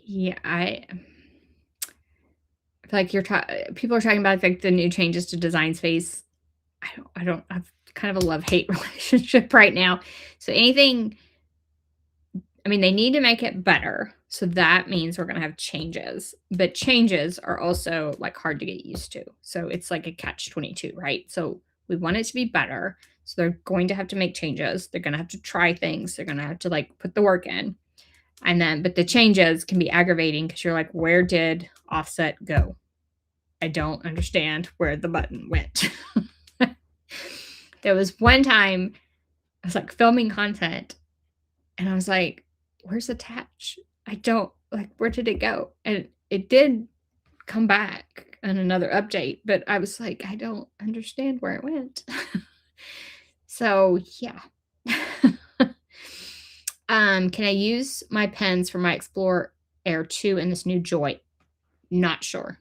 Yeah, I feel like people are talking about like the new changes to Design Space. I don't have kind of a love-hate relationship right now. So anything, I mean, they need to make it better. So that means we're gonna have changes. But changes are also like hard to get used to. So it's like a catch-22, right? So we want it to be better. So they're going to have to make changes. They're gonna have to try things. They're gonna have to like put the work in. And then, but the changes can be aggravating because you're like, where did offset go? I don't understand where the button went. There was one time I was like filming content and I was like, where's attach? I don't like, where did it go? And it did come back on another update, but I was like, I don't understand where it went. So yeah. Can I use my pens for my Explore Air 2 in this new Joy? Not sure.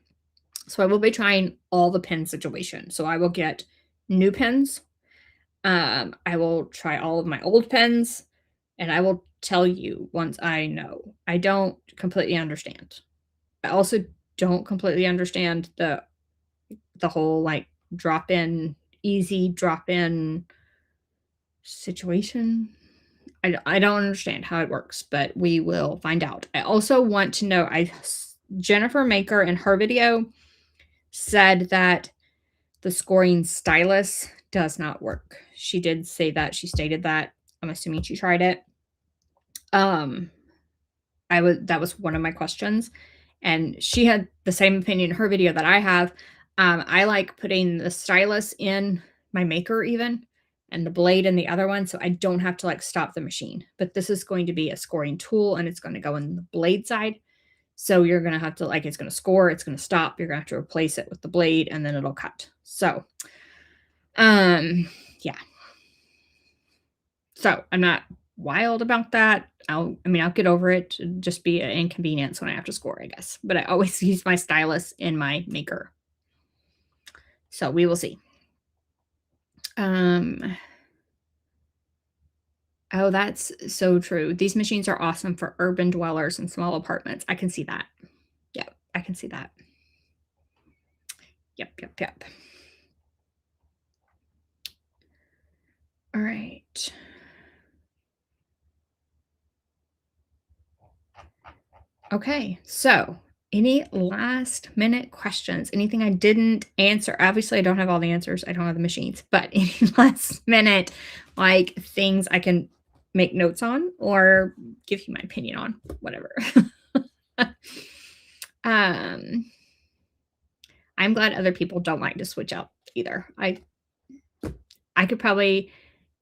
So I will be trying all the pen situation. So I will get new pens. I will try all of my old pens, and I will tell you once I know. I don't completely understand. I also don't completely understand the whole like easy drop in situation. I don't understand how it works, but we will find out. I also want to know, Jennifer Maker in her video said that the scoring stylus does not work. She did say that. She stated that. I'm assuming she tried it. That was one of my questions, and she had the same opinion in her video that I have. I like putting the stylus in my maker even, and the blade in the other one, so I don't have to like stop the machine. But this is going to be a scoring tool, and it's going to go in the blade side. So you're going to have to like, it's going to score, it's going to stop. You're going to have to replace it with the blade, and then it'll cut. So, yeah. So I'm not wild about that. I'll get over it. It'd just be an inconvenience when I have to score, I guess. But I always use my stylus in my maker. So we will see. Oh, that's so true. These machines are awesome for urban dwellers and small apartments. I can see that. Yep, I can see that. Yep. All right. Okay, so any last minute questions? Anything I didn't answer? Obviously, I don't have all the answers. I don't have the machines, but any last minute like things I can make notes on or give you my opinion on, whatever. I'm glad other people don't like to switch out either. I could probably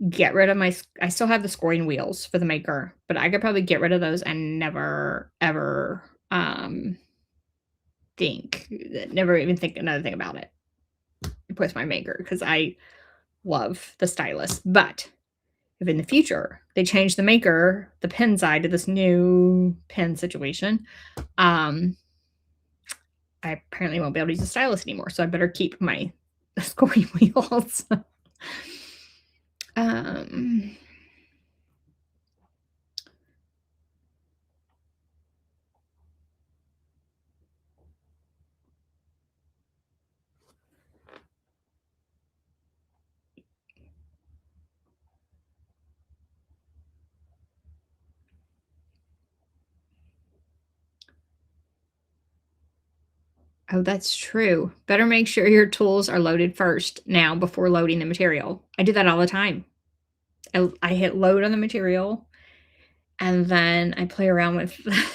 get rid of I still have the scoring wheels for the maker, but I could probably get rid of those and never ever never even think another thing about it with my maker because I love the stylus. But if in the future they change the maker, the pen side to this new pen situation, I apparently won't be able to use the stylus anymore, so I better keep my scoring wheels. um, oh, that's true. Better make sure your tools are loaded first now before loading the material. I do that all the time. I hit load on the material and then I play around with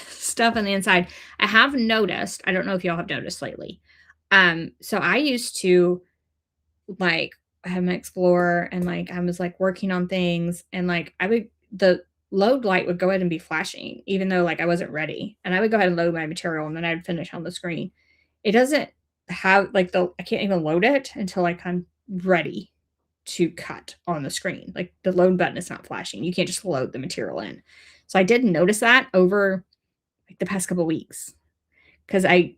stuff on the inside. I have noticed, I don't know if y'all have noticed lately. So I used to like I had my Explorer and like I was like working on things and like I would the load light would go ahead and be flashing even though like I wasn't ready. And I would go ahead and load my material and then I'd finish on the screen. It doesn't have like I can't even load it until like I'm ready to cut on the screen. Like the load button is not flashing. You can't just load the material in. So I did notice that over like the past couple weeks because I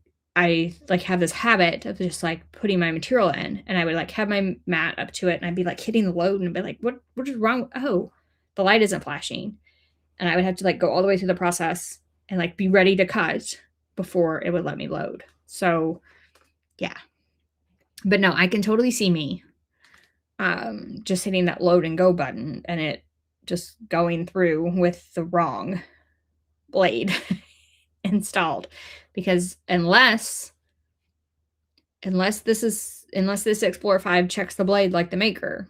like have this habit of just like putting my material in and I would like have my mat up to it and I'd be like hitting the load and be like, what is wrong? Oh, the light isn't flashing. And I would have to like go all the way through the process and like be ready to cut before it would let me load. So yeah. But no, I can totally see me just hitting that load and go button and it just going through with the wrong blade installed because unless this Explorer 5 checks the blade like the maker,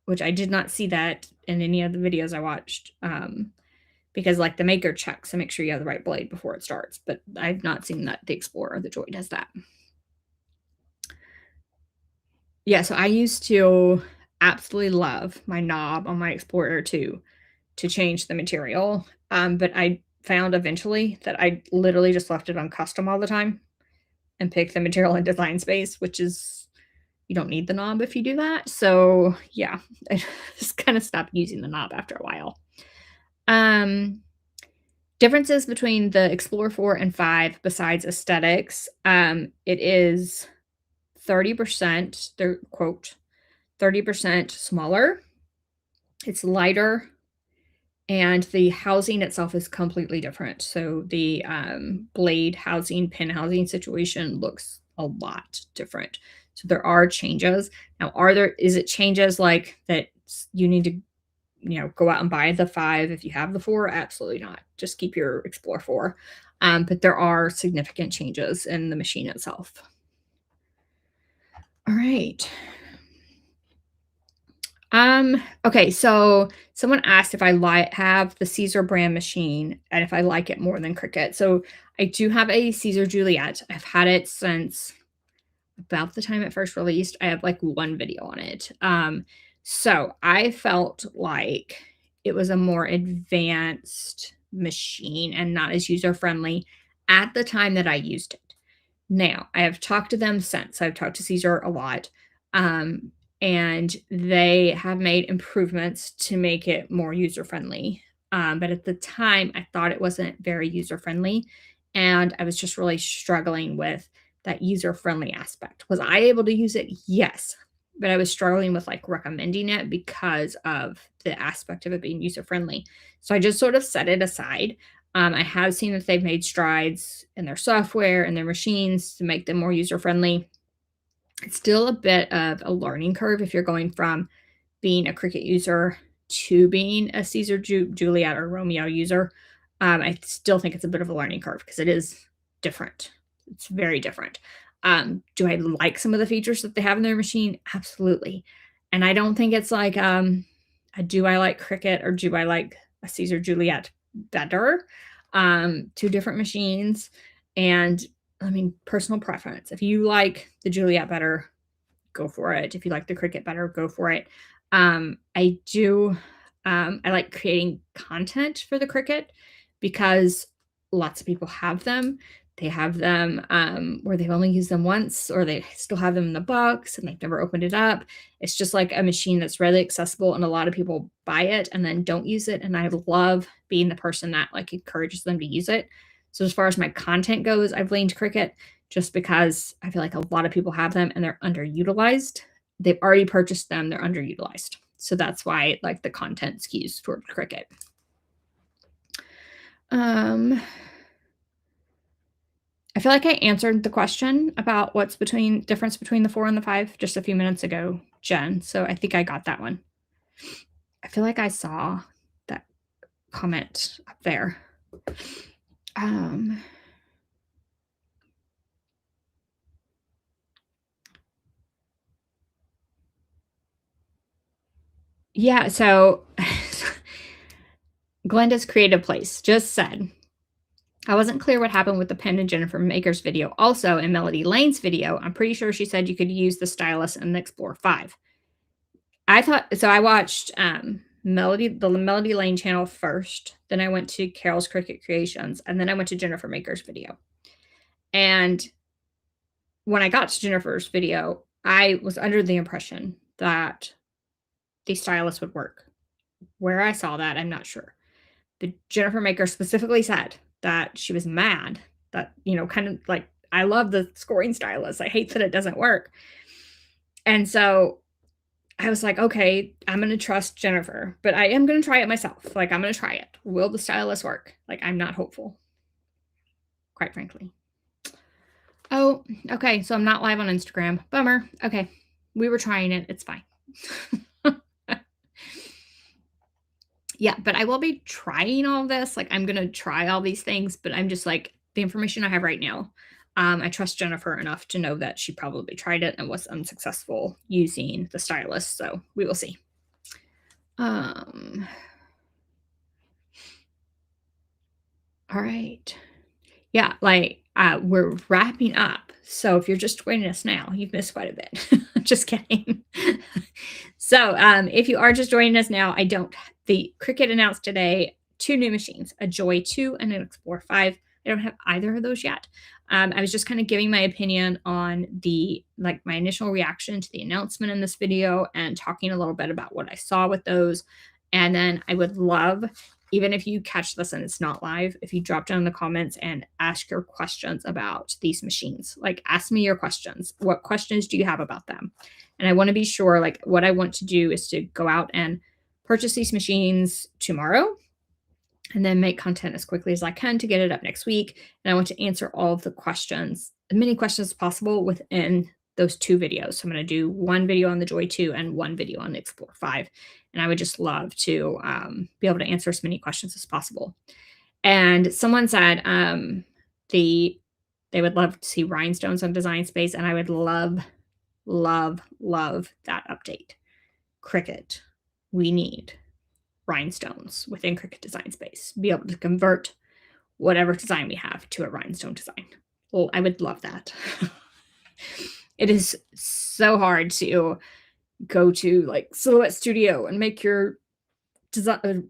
which I did not see that in any of the videos I watched, because like the maker checks to make sure you have the right blade before it starts, but I've not seen that the Explorer or the Joy does that. Yeah, so I used to absolutely love my knob on my Explorer 2 to change the material, but I found eventually that I literally just left it on custom all the time and pick the material in design space, which is you don't need the knob if you do that. So yeah, I just kind of stopped using the knob after a while. Um, Differences between the Explorer 4 and 5 besides aesthetics. It is 30%, they're quote, 30% smaller. It's lighter and the housing itself is completely different. So the blade housing, pin housing situation looks a lot different. So there are changes. Now, is it changes like that you need to, go out and buy the 5 if you have the 4? Absolutely not. Just keep your Explore 4. But there are significant changes in the machine itself. All right. Okay, so someone asked if I have the Caesar brand machine and if I like it more than Cricut. So I do have a Caesar Juliet. I've had it since about the time it first released. I have like one video on it. So I felt like it was a more advanced machine and not as user friendly at the time that I used it. Now, I have talked to them since. I've talked to Caesar a lot. Um, and they have made improvements to make it more user friendly. But at the time, I thought it wasn't very user friendly. And I was just really struggling with that user friendly aspect. Was I able to use it? Yes. But I was struggling with like recommending it because of the aspect of it being user friendly. So I just sort of set it aside. I have seen that they've made strides in their software and their machines to make them more user friendly. It's still a bit of a learning curve if you're going from being a Cricut user to being a Caesar Juliet or Romeo user. I still think it's a bit of a learning curve because it is different. It's very different. Do I like some of the features that they have in their machine? Absolutely. And I don't think it's like, do I like Cricut or do I like a Caesar Juliet better? Two different machines. And I mean, personal preference. If you like the Juliet better, go for it. If you like the Cricut better, go for it. I do, I like creating content for the Cricut because lots of people have them. They have them where they've only used them once or they still have them in the box and they've never opened it up. It's just like a machine that's readily accessible and a lot of people buy it and then don't use it. And I love being the person that like encourages them to use it. So as far as my content goes, I've leaned Cricut just because I feel like a lot of people have them and they're underutilized. They've already purchased them, they're underutilized. So that's why like the content skews toward Cricut. I feel like I answered the question about what's difference between the 4 and the 5 just a few minutes ago, Jen. So I think I got that one. I feel like I saw that comment up there. Yeah, so Glenda's Creative Place just said, I wasn't clear what happened with the pen in Jennifer Maker's video. Also, in Melody Lane's video, I'm pretty sure she said you could use the stylus in the Explore 5. I watched the Melody Lane channel first, then I went to Carol's Cricut Creations, and then I went to Jennifer Maker's video. And when I got to Jennifer's video, I was under the impression that the stylus would work. Where I saw that, I'm not sure. But Jennifer Maker specifically said that she was mad that, kind of like, I love the scoring stylus. I hate that it doesn't work. And so I was like, okay, I'm going to trust Jennifer, but I am going to try it myself. Like, I'm going to try it. Will the stylus work? Like, I'm not hopeful, quite frankly. Oh, okay. So I'm not live on Instagram. Bummer. Okay. We were trying it. It's fine. Yeah, but I will be trying all of this. Like, I'm going to try all these things, but I'm just like, the information I have right now, I trust Jennifer enough to know that she probably tried it and was unsuccessful using the stylus. So we will see. All right. Yeah, like we're wrapping up. So if you're just joining us now, you've missed quite a bit. Just kidding. So if you are just joining us now, the Cricut announced today 2 new machines, a Joy 2 and an Explore 5. I don't have either of those yet. I was just kind of giving my opinion on my initial reaction to the announcement in this video and talking a little bit about what I saw with those. And then I would love, even if you catch this and it's not live, if you drop down in the comments and ask your questions about these machines. Like, ask me your questions. What questions do you have about them? And I want to be sure, like, what I want to do is to go out and purchase these machines tomorrow and then make content as quickly as I can to get it up next week. And I want to answer all of the questions, as many questions as possible within those 2 videos. So I'm going to do 1 video on the Joy 2 and 1 video on the Explore 5. And I would just love to be able to answer as many questions as possible. And someone said they would love to see rhinestones on Design Space, and I would love, love, love that update. Cricut, we need rhinestones within Cricut Design Space. Be able to convert whatever design we have to a rhinestone design. Well, I would love that. It is so hard to go to like Silhouette Studio and make your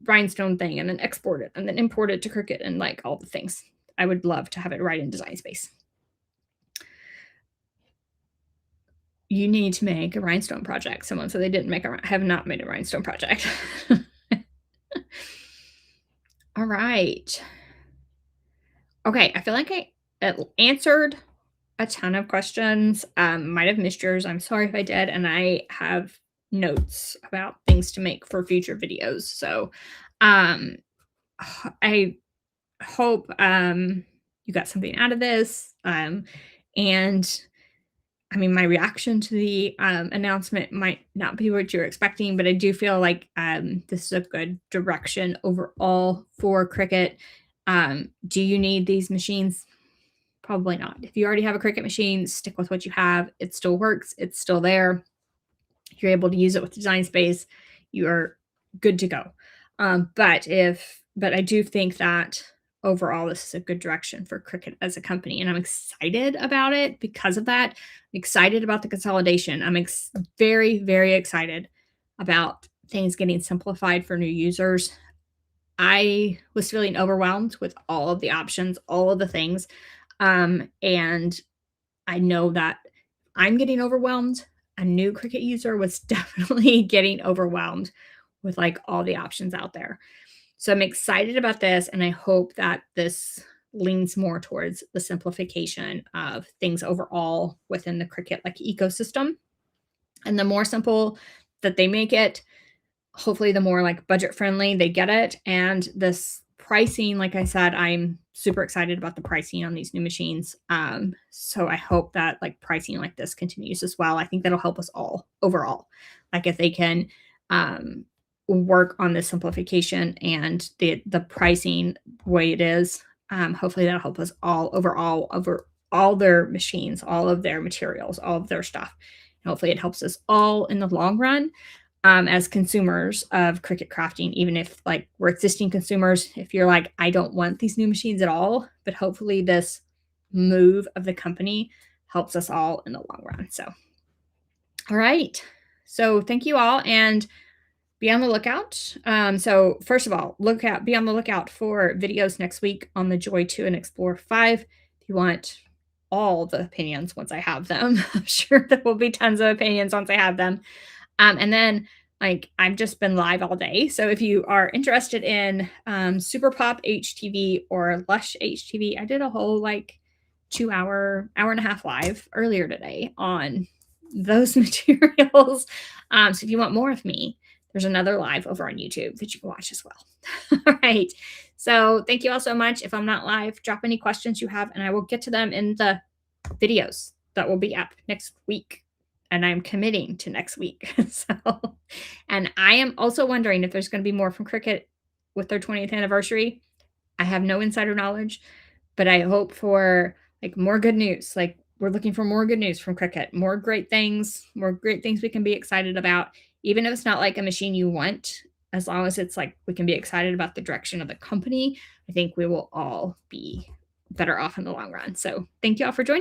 rhinestone thing and then export it and then import it to Cricut and like all the things. I would love to have it right in Design Space. You need to make a rhinestone project. Someone said they have not made a rhinestone project. All right. Okay, I feel like I answered a ton of questions. Might have missed yours. I'm sorry if I did. And I have notes about things to make for future videos. So I hope you got something out of this. And I mean, my reaction to the announcement might not be what you're expecting, but I do feel like this is a good direction overall for Cricut. Do you need these machines? Probably not. If you already have a Cricut machine, stick with what you have. It still works. It's still there. You're able to use it with Design Space. You are good to go. But I do think that overall, this is a good direction for Cricut as a company, and I'm excited about it because of that. I'm excited about the consolidation. I'm very, very excited about things getting simplified for new users. I was feeling overwhelmed with all of the options, all of the things. And I know that I'm getting overwhelmed. A new Cricut user was definitely getting overwhelmed with like all the options out there. So I'm excited about this, and I hope that this leans more towards the simplification of things overall within the Cricut like ecosystem. And the more simple that they make it, hopefully the more like budget friendly they get it. And this pricing, like I said, I'm super excited about the pricing on these new machines. So I hope that like pricing like this continues as well. I think that'll help us all overall. Like if they can um, work on the simplification and the pricing way it is, hopefully that'll help us all overall over all their machines, all of their materials, all of their stuff. And hopefully it helps us all in the long run as consumers of Cricut crafting, even if like we're existing consumers, if you're like, I don't want these new machines at all, but hopefully this move of the company helps us all in the long run. So, all right. So thank you all and be on the lookout. So first of all, be on the lookout for videos next week on the Joy 2 and Explore 5. If you want all the opinions once I have them, I'm sure there will be tons of opinions once I have them. And then like I've just been live all day. So if you are interested in Super Pop HTV or Lush HTV, I did a whole like 2 hour, hour and a half live earlier today on those materials. So if you want more of me, there's another live over on YouTube that you can watch as well. All right. So thank you all so much. If I'm not live, drop any questions you have and I will get to them in the videos that will be up next week. And I'm committing to next week. So, and I am also wondering if there's going to be more from Cricut with their 20th anniversary. I have no insider knowledge, but I hope for like more good news. Like we're looking for more good news from Cricut, more great things we can be excited about, even if it's not like a machine you want, as long as it's like we can be excited about the direction of the company. I think we will all be better off in the long run. So thank you all for joining.